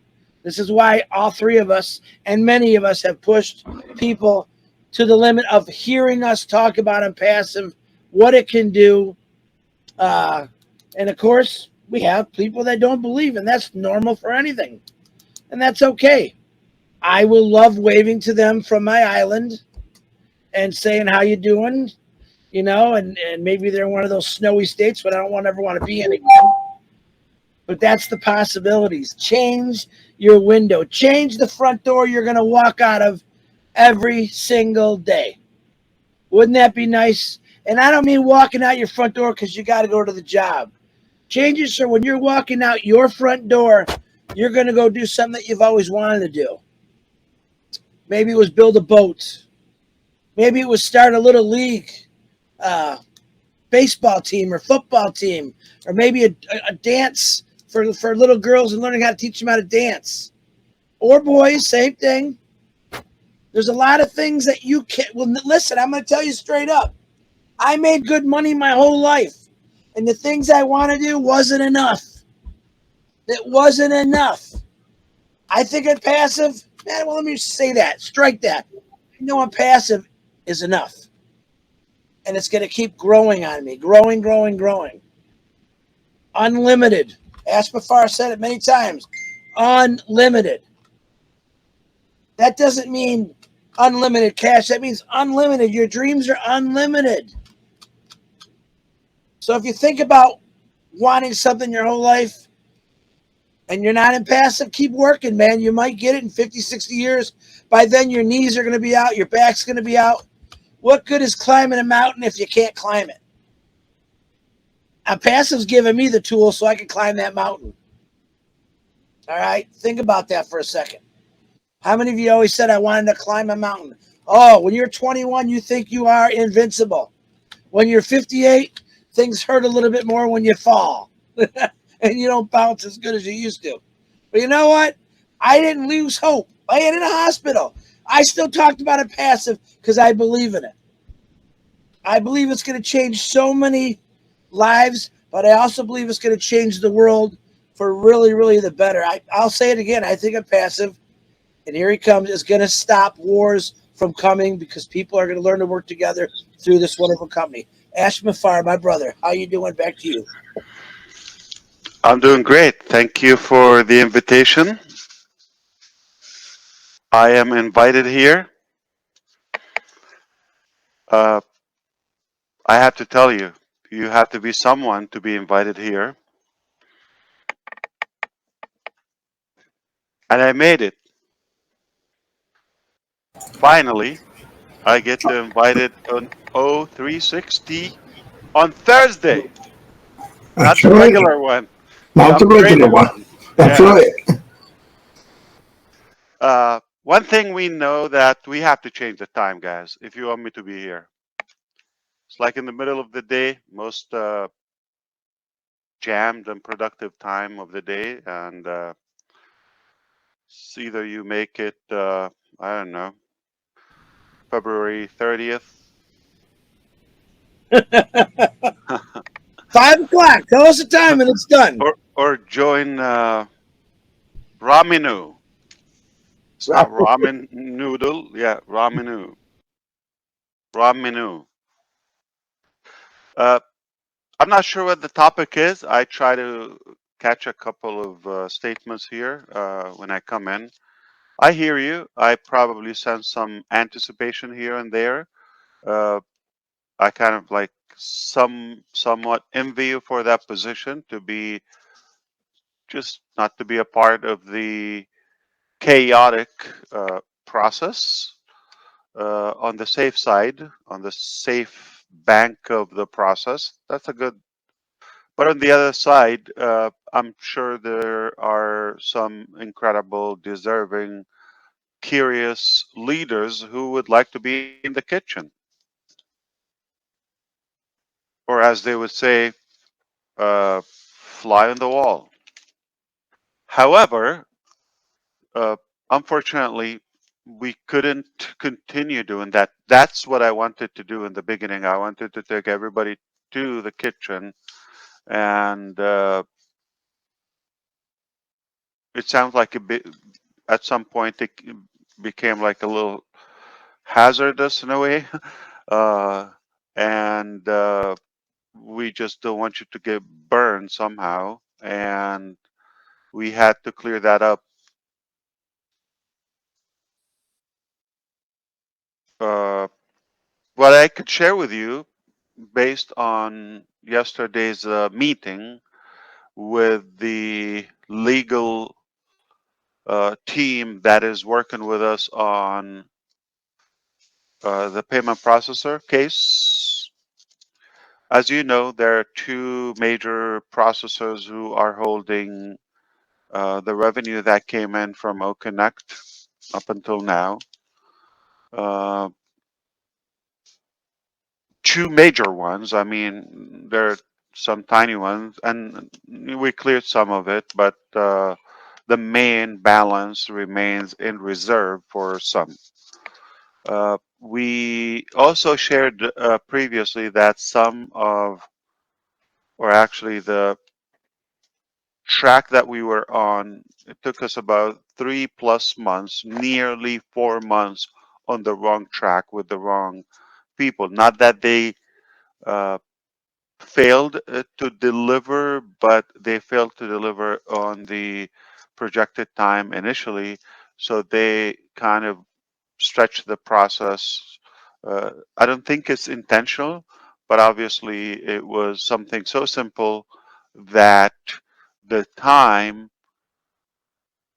This is why all 3 of us and many of us have pushed people to the limit of hearing us talk about ONPASSIVE, what it can do. And of course, we have people that don't believe, and that's normal for anything. And that's okay. I will love waving to them from my island and saying, how you doing? You know, and maybe they're in one of those snowy states, but I don't ever want to be in again. But that's the possibilities. Change your window. Change the front door you're going to walk out of every single day. Wouldn't that be nice? And I don't mean walking out your front door because you got to go to the job. Change it so when you're walking out your front door, you're going to go do something that you've always wanted to do. Maybe it was build a boat. Maybe it was start a little league, baseball team or football team, or maybe a dance for little girls and learning how to teach them how to dance. Or boys, same thing. There's a lot of things that you can't. Well, listen, I'm going to tell you straight up. I made good money my whole life, and the things I want to do wasn't enough. It wasn't enough. I think ONPASSIVE, man, well, let me say that. Strike that. I know ONPASSIVE is enough. And it's going to keep growing on me. Growing, growing, growing. Unlimited. Ash Mufareh said it many times. Unlimited. That doesn't mean unlimited cash. That means unlimited. Your dreams are unlimited. So if you think about wanting something your whole life and you're not ONPASSIVE, keep working, man. You might get it in 50, 60 years. By then, your knees are going to be out. Your back's going to be out. What good is climbing a mountain if you can't climb it? ONPASSIVE's giving me the tools so I can climb that mountain. All right? Think about that for a second. How many of you always said I wanted to climb a mountain? Oh, when you're 21, you think you are invincible. When you're 58, things hurt a little bit more when you fall. And you don't bounce as good as you used to. But you know what? I didn't lose hope. I ain't in a hospital. I still talked about ONPASSIVE because I believe in it. I believe it's going to change so many lives, but I also believe it's going to change the world for really, really the better. I'll say it again. I think ONPASSIVE, and here he comes, is going to stop wars from coming because people are going to learn to work together through this wonderful company. Ash Mufareh, my brother, how you doing? Back to you. I'm doing great. Thank you for the invitation. I am invited here. I have to tell you, you have to be someone to be invited here. And I made it. Finally, I get to invited on O360 on Thursday, not That's the right. regular one, the Not the regular upgraded one. one. That's Yeah. right. One thing we know that we have to change the time, guys, if you want me to be here. It's like in the middle of the day, most jammed and productive time of the day. And it's either you make it, I don't know, February 30th. 5 o'clock. Tell us the time and it's done. or join Raminu. It's not ramen noodle. Yeah, Raminu. Raminu. Uh, I'm not sure what the topic is. I try to catch a couple of statements here when I come in. I hear you. I probably sense some anticipation here and there. I kind of like somewhat envy you for that position to be just not to be a part of the chaotic process on the safe side, on the safe bank of the process. That's a good. But on the other side, I'm sure there are some incredible, deserving, curious leaders who would like to be in the kitchen, or as they would say, fly on the wall. However, uh, unfortunately, we couldn't continue doing that. That's what I wanted to do in the beginning. I wanted to take everybody to the kitchen, and it sounds like at some point it became like a little hazardous in a way, uh, and we just don't want you to get burned somehow, and we had to clear that up. Uh, what I could share with you based on yesterday's meeting with the legal team that is working with us on the payment processor case. As you know, there are two major processors who are holding the revenue that came in from OConnect up until now. Uh, Two major ones. I mean, there are some tiny ones, and we cleared some of it, but the main balance remains in reserve for some. We also shared previously that some of, or actually the track that we were on, it took us about 3+ months, nearly 4 months on the wrong track with the wrong people. Not that they uh, failed to deliver, but they failed to deliver on the projected time initially. So they kind of stretched the process. I don't think it's intentional, but obviously it was something so simple that the time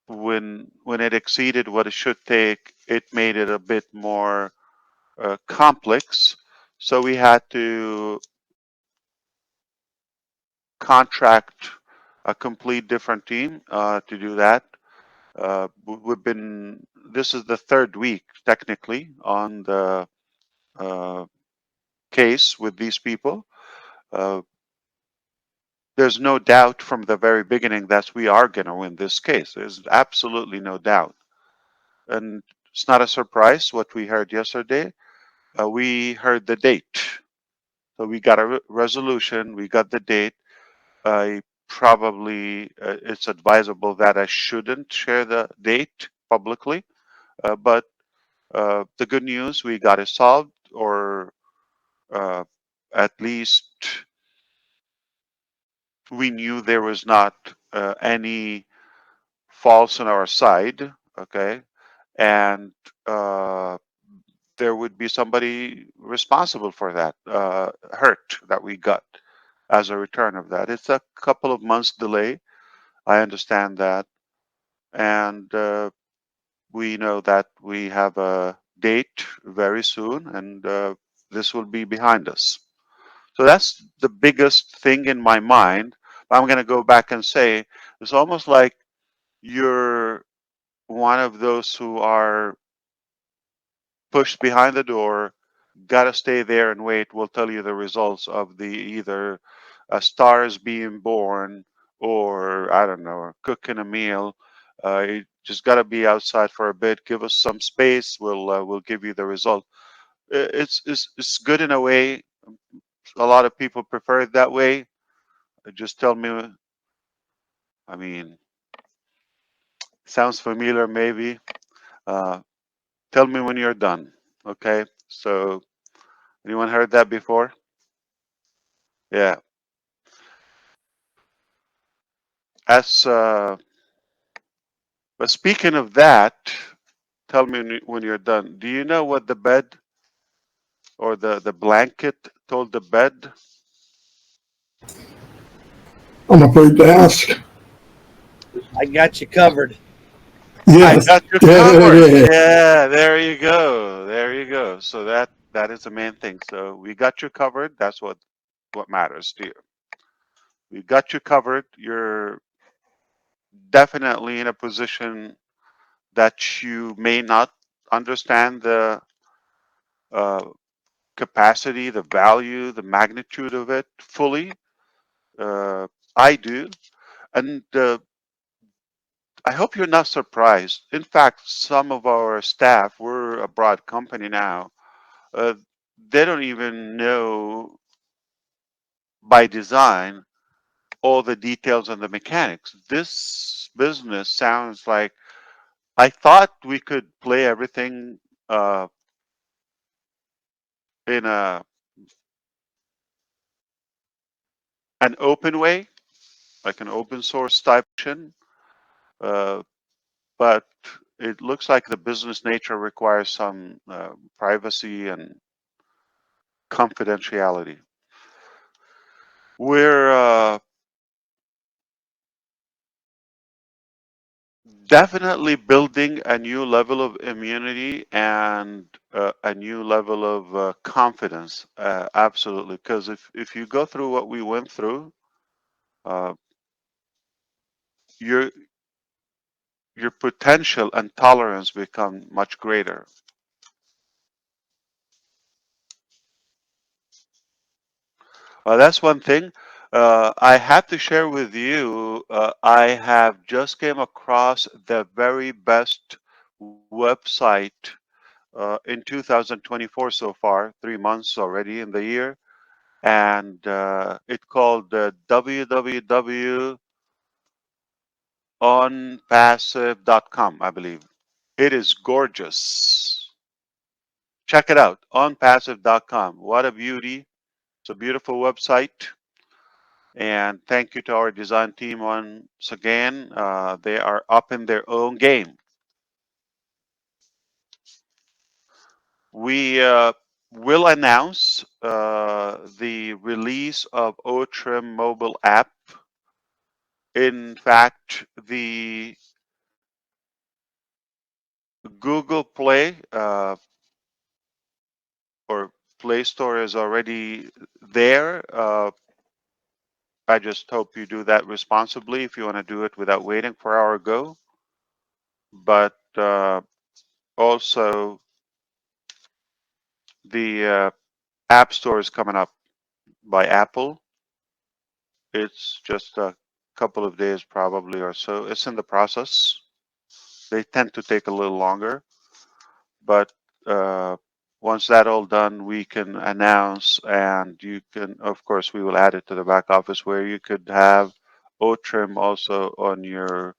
when it exceeded what it should take, it made it a bit more complex. So we had to contract a complete different team to do that. We've been, this is the third week technically on the uh, case with these people. Uh, there's no doubt from the very beginning that we are going to win this case. There's absolutely no doubt. And it's not a surprise what we heard yesterday. We heard the date. So we got a resolution, we got the date. I probably, it's advisable that I shouldn't share the date publicly, but the good news, we got it solved, or uh, at least we knew there was not any faults on our side, okay? And there would be somebody responsible for that hurt that we got. as a return of that. It's a couple of months delay. I understand that. And we know that we have a date very soon, and this will be behind us. So that's the biggest thing in my mind. I'm going to go back and say it's almost like you're one of those who are pushed behind the door, got to stay there and wait. We'll tell you the results of the either stars being born or I don't know, cooking a meal. You just got to be outside for a bit. Give us some space. We'll give you the result. It's good in a way. A lot of people prefer it that way. Just tell me. I mean, sounds familiar, maybe. Uh, Tell me when you're done. Okay. So, anyone heard that before? Yeah. As but speaking of that, tell me when you're done. Do you know what the bed or the blanket told the bed? I'm afraid to ask. I got you covered. I Yes. got you covered. Yeah, there you go. There you go. So that is the main thing. So we got you covered. That's what matters to you. We got you covered. You're definitely in a position that you may not understand the uh, capacity, the value, the magnitude of it fully. Uh, I do. And I hope you're not surprised. In fact, some of our staff, we're a broad company now, uh, they don't even know by design all the details and the mechanics. This business sounds like I thought we could play everything in an open way, like an open source type option. Uh, but it looks like the business nature requires some privacy and confidentiality. We're definitely building a new level of immunity and a new level of confidence. Absolutely, because if you go through what we went through, uh, your your potential and tolerance become much greater. That's one thing. I have to share with you, I have just came across the very best website in 2024 so far, 3 months already in the year. And it's called www.onpassive.com, I believe. It is gorgeous. Check it out, onpassive.com. What a beauty. It's a beautiful website. And thank you to our design team once again. They are up in their own game. We will announce the release of OTrim mobile app. In fact, the Google Play or Play Store is already there. I just hope you do that responsibly if you want to do it without waiting for our go. But also, the App Store is coming up by Apple. It's just a couple of days probably or so. It's in the process. They tend to take a little longer, but once that all done, we can announce, and you can, of course, we will add it to the back office where you could have OTrim also on your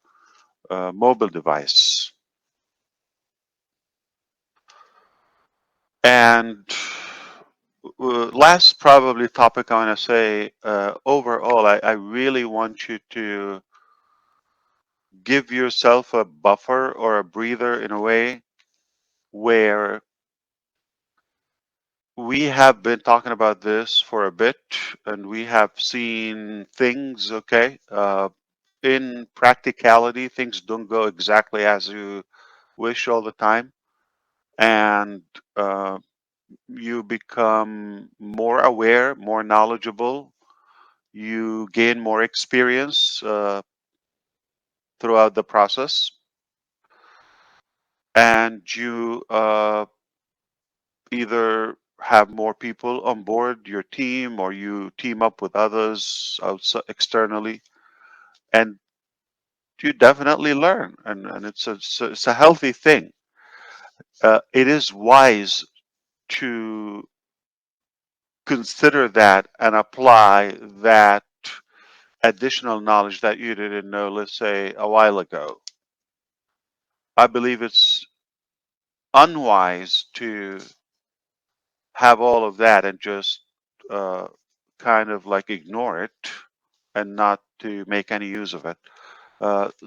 mobile device. And last probably topic I want to say, overall, I really want you to give yourself a buffer or a breather in a way where we have been talking about this for a bit, and we have seen things, okay, in practicality, things don't go exactly as you wish all the time. And you become more aware, more knowledgeable. You gain more experience throughout the process. And you either have more people on board your team, or you team up with others outside externally, and you definitely learn, and it's a healthy thing. It is wise to consider that and apply that additional knowledge that you didn't know, let's say a while ago. I believe it's unwise to have all of that and just uh, kind of like ignore it and not to make any use of it.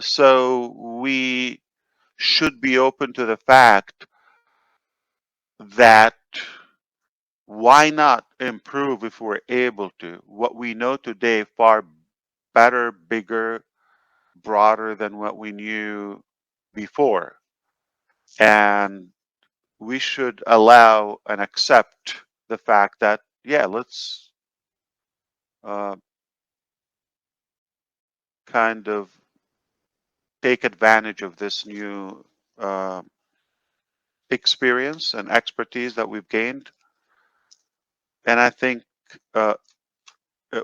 So we should be open to the fact that why not improve if we're able to? What we know today far better, bigger, broader than what we knew before. And we should allow and accept the fact that, yeah, let's uh, kind of take advantage of this new uh, experience and expertise that we've gained. And I think uh,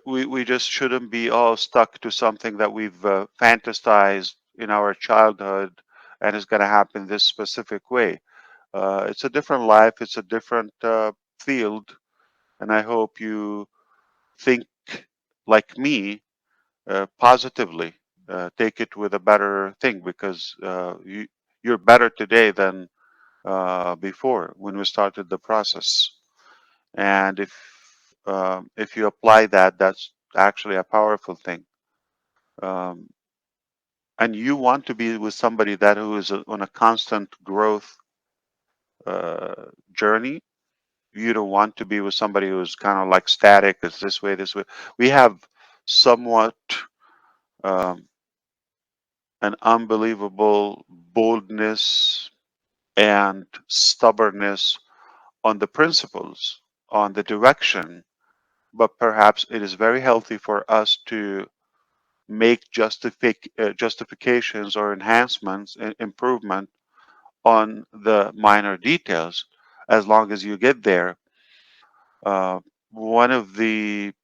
we just shouldn't be all stuck to something that we've fantasized in our childhood and is going to happen this specific way. It's a different life, it's a different field, and I hope you think like me positively. Take it with a better thing, because you're better today than before when we started the process. And if you apply that, that's actually a powerful thing. Um, and you want to be with somebody that who is on a constant growth journey. You don't want to be with somebody who's kind of like static. It's this way, this way. We have somewhat um, an unbelievable boldness and stubbornness on the principles, on the direction, but perhaps it is very healthy for us to make justifications or enhancements and improvement on the minor details as long as you get there. Uh, One of the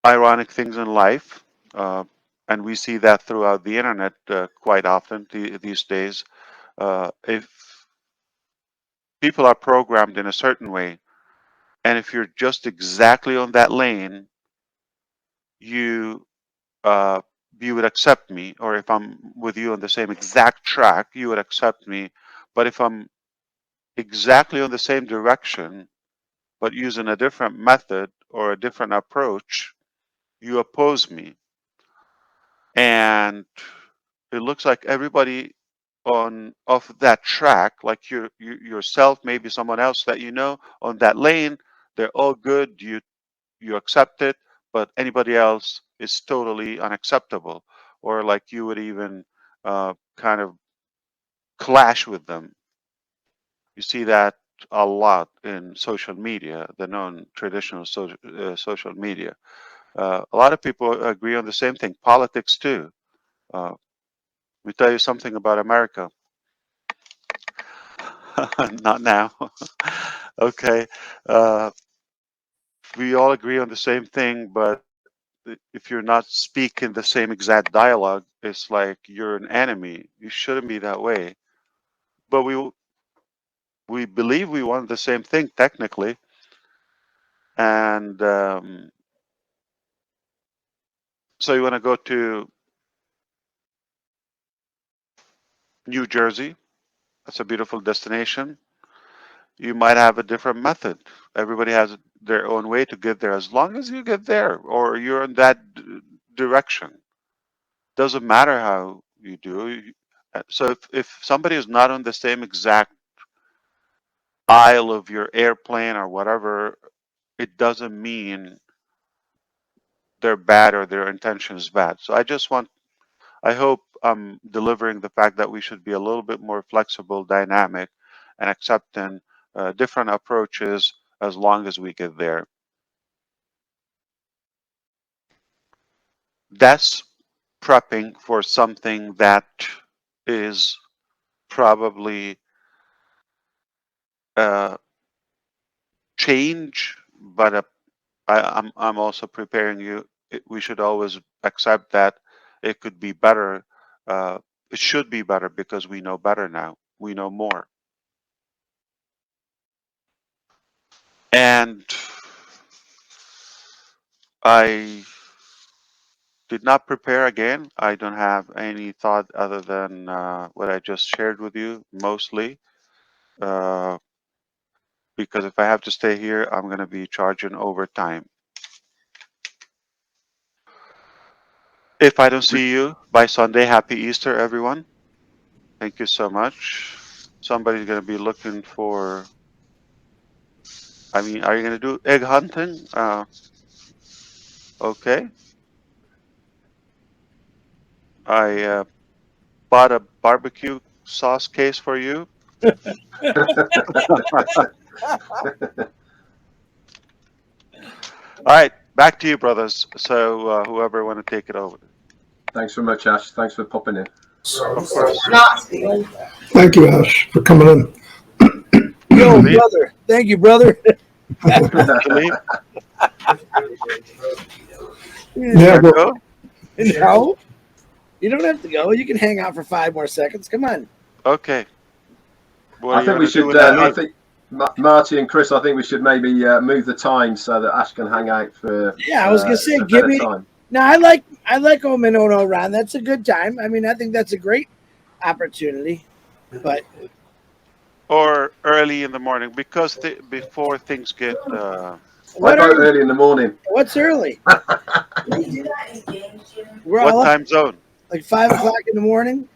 ironic things in life, uh, and we see that throughout the internet quite often these days, if people are programmed in a certain way, and if you're just exactly on that lane, you uh, you would accept me, or if I'm with you on the same exact track, you would accept me. But if I'm exactly on the same direction, but using a different method or a different approach, you oppose me. And it looks like everybody on off that track, like yourself, maybe someone else that you know on that lane, they're all good. You accept it, but anybody else is totally unacceptable, or like you would even kind of clash with them. You see that a lot in social media, the non-traditional social media. A lot of people agree on the same thing. Politics too. Uh, Let me tell you something about America. Not now. Okay. Uh, we all agree on the same thing, but if you're not speaking the same exact dialogue, it's like you're an enemy. You shouldn't be that way. But we believe we want the same thing technically, and so you want to go to New Jersey. That's a beautiful destination. You might have a different method. Everybody has their own way to get there. As long as you get there, or you're in that direction, doesn't matter how you do. So if somebody is not on the same exact aisle of your airplane or whatever, it doesn't mean they're bad or their intention is bad. So I hope I'm delivering the fact that we should be a little bit more flexible, dynamic, and accepting different approaches as long as we get there. That's prepping for something that is probably change, but I'm also preparing you. We should always accept that it could be better. It should be better because we know better now. We know more. And I did not prepare again. I don't have any thought other than what I just shared with you, mostly. Because if I have to stay here, I'm going to be charging overtime. If I don't see you by Sunday, happy Easter, everyone. Thank you so much. Somebody's going to be looking for, I mean, are you going to do egg hunting? Okay. I bought a barbecue sauce case for you. All right, back to you, brothers. So whoever want to take it over. Thanks very much, Ash. Thanks for popping in. Of course. Thank you, Ash, for coming in. Yo, brother. Thank you, brother. Yeah, well, No, you don't have to go. You can hang out for 5 more seconds. Come on. Okay. I think we should. I think Marty and Chris. I think we should maybe move the time so that Ash can hang out for. Yeah, I was gonna say, a give better me. time. No, I like OMail Ron. That's a good time. I mean, I think that's a great opportunity. But or early in the morning, because before things get. What about early in the morning? What's early? We're What all time zone? like 5 o'clock in the morning.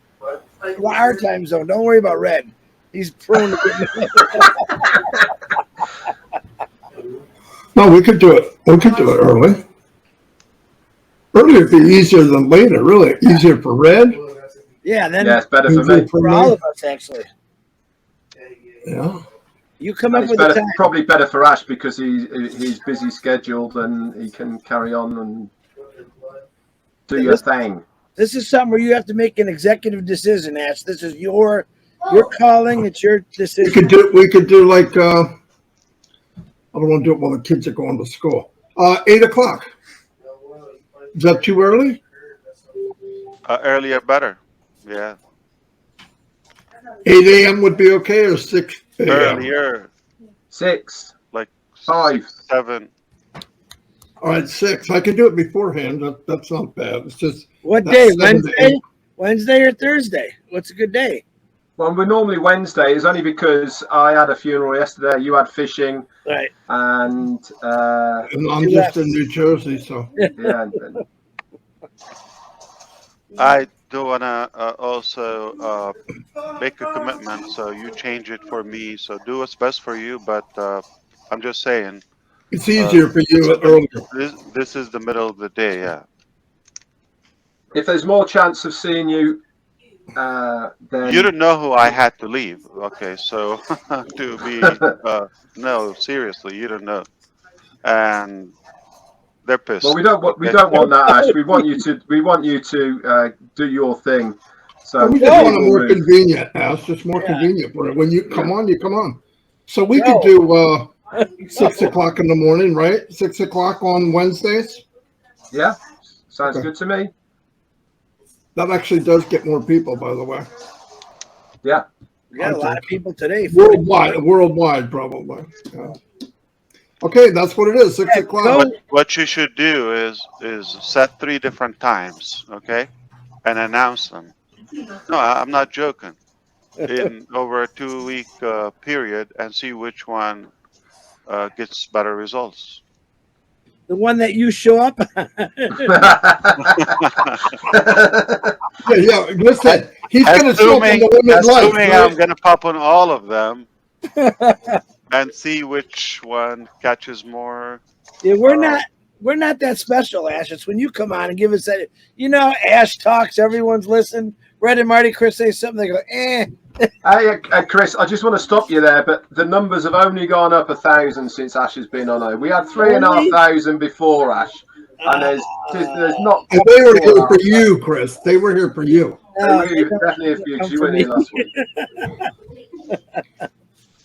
Well, our time zone. Don't worry about Red. He's prone to no, we could do it. We could do it early. Earlier would be easier than later, really. Easier for Red. Yeah, then Yeah, it's better for me. for all of us, actually. Yeah. You come And up it's with a time. probably better for Ash because he's busy scheduled and he can carry on and do your thing. This is something where you have to make an executive decision, Ash. This is your calling. It's your decision. We could do like I don't want to do it while the kids are going to school. 8 o'clock. Is that too early? Earlier better. Yeah. 8 a.m. would be okay, or 6 a.m.? Earlier. 6. Like 5. 6, 7. All right, 6. I can do it beforehand. That's not bad. It's just What day? 7 to Wednesday? 8. Wednesday or Thursday? What's a good day? Well, we're normally Wednesday. It's only because I had a funeral yesterday. You had fishing, Right. and And I'm just in New Jersey, so. yeah. I do want to also make a commitment, so you change it for me. So do what's best for you, but I'm just saying. It's easier for you earlier. This is the middle of the day, yeah. If there's more chance of seeing you, then You didn't know who I had to leave. Okay, so to be no, seriously, you don't know, and they're pissed. Well, we don't want that, Ash. We want you to do your thing. So We just want it more convenient, Ash. It's more convenient for it. When you come on, you come on. So we could do 6 o'clock in the morning, right? 6 o'clock on Wednesdays. Yeah, sounds good to me. That actually does get more people, by the way. Yeah. We got a lot of people today. Worldwide, probably. Yeah. Okay, that's what it is. 6 o'clock. What you should do is set 3 different times, okay, and announce them. No, I'm not joking. In over a 2-week period, and see which one gets better results. The one that you show up. Yeah, listen, he's going to show up on the women's life. Assuming I'm going to pop on all of them, and see which one catches more. Yeah, we're not that special, Ash. It's when you come on and give us that. You know, Ash talks. Everyone's listening. Red and Marty, Chris say something. They go, eh. Hey, Chris, I just want to stop you there, but the numbers have only gone up 1,000 since Ash has been on. We had 3,500 before Ash, and there's not. And they were here for you, Chris. They were here for you. Definitely a few, because you were here last week.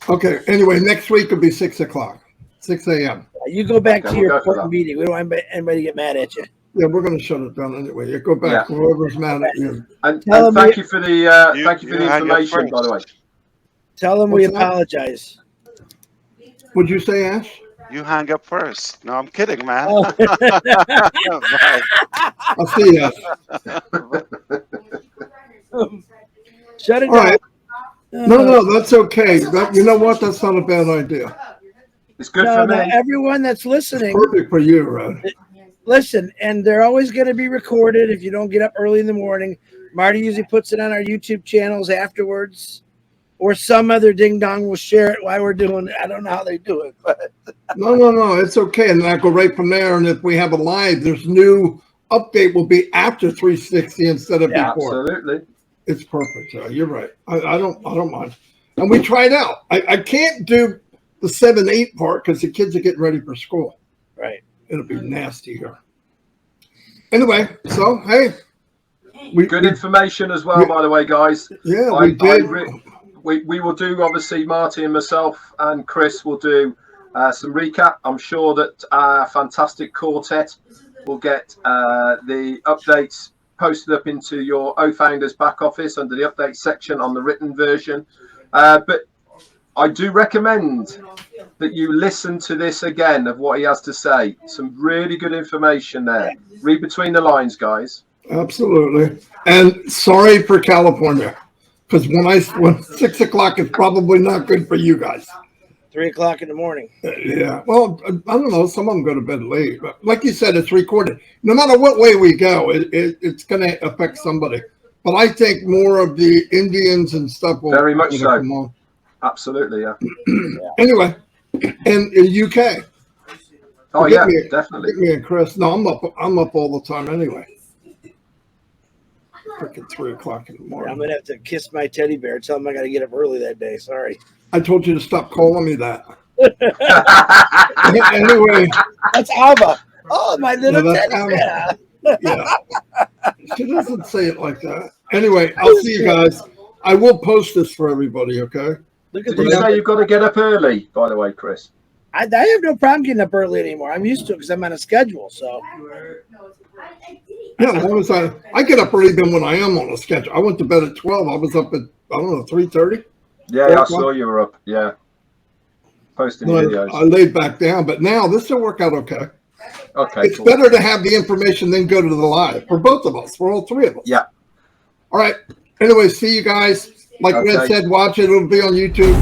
Okay. Anyway, next week will be 6 o'clock, 6 a.m. You go back to your we'll important meeting. We don't want anybody to get mad at you. Yeah, we're going to shut it down anyway. You go back. Yeah. Whoever's mad at you. And thank you for the information, by the way. Tell them we apologize. What'd you say, Ash? You hang up first. No, I'm kidding, man. Oh. I'll see you. Shut it All down. right. No, that's okay. You know what? That's not a bad idea. It's good for me. Everyone that's listening. Perfect for you, Red. Listen, and they're always going to be recorded if you don't get up early in the morning. Marty usually puts it on our YouTube channels afterwards, or some other ding dong will share it while we're doing it. I don't know how they do it, but No, it's okay. And then I go right from there. And if we have a live, there's new update will be after 360 instead of before. Absolutely. It's perfect. You're right. I don't mind. And we tried out. I can't do the 7-8 part because the kids are getting ready for school. right. It'll be nasty here. Anyway, so hey, Good information as well, by the way, guys. Yeah, we did. We will do, obviously, Marty and myself and Chris will do some recap. I'm sure that our fantastic quartet will get the updates posted up into your OFounders back office under the update section on the written version. But I do recommend that you listen to this again of what he has to say. Some really good information there. Read between the lines, guys. Absolutely. And sorry for California, because when 6 o'clock is probably not good for you guys. 3 o'clock in the morning. Yeah. Well, I don't know. Some of them go to bed late, but like you said, it's recorded. No matter what way we go, it's going to affect somebody. But I think more of the Indians and stuff will Very much so. come on. Absolutely, yeah. Anyway, and in UK. Oh, yeah, definitely. Me and Chris. No, I'm up all the time anyway. Freaking 3 o'clock in the morning. I'm gonna have to kiss my teddy bear. Tell him I got to get up early that day. Sorry. I told you to stop calling me that. Anyway, that's Alba. Oh, my little teddy bear. Yeah. She doesn't say it like that. Anyway, I'll see you guys. I will post this for everybody. Okay. Did you say you've got to get up early? By the way, Chris. I have no problem getting up early anymore. I'm used to it because I'm on a schedule. So. Yeah, as long as I get up early then when I am on a schedule. I went to bed at 12. I was up at 3:30. Yeah, I saw you were up. Yeah, posting videos. I laid back down, but now this will work out okay. Okay, it's better to have the information than go to the live for both of us, for all three of us. Yeah. All right. Anyway, see you guys. Like Red said, watch it. It'll be on YouTube.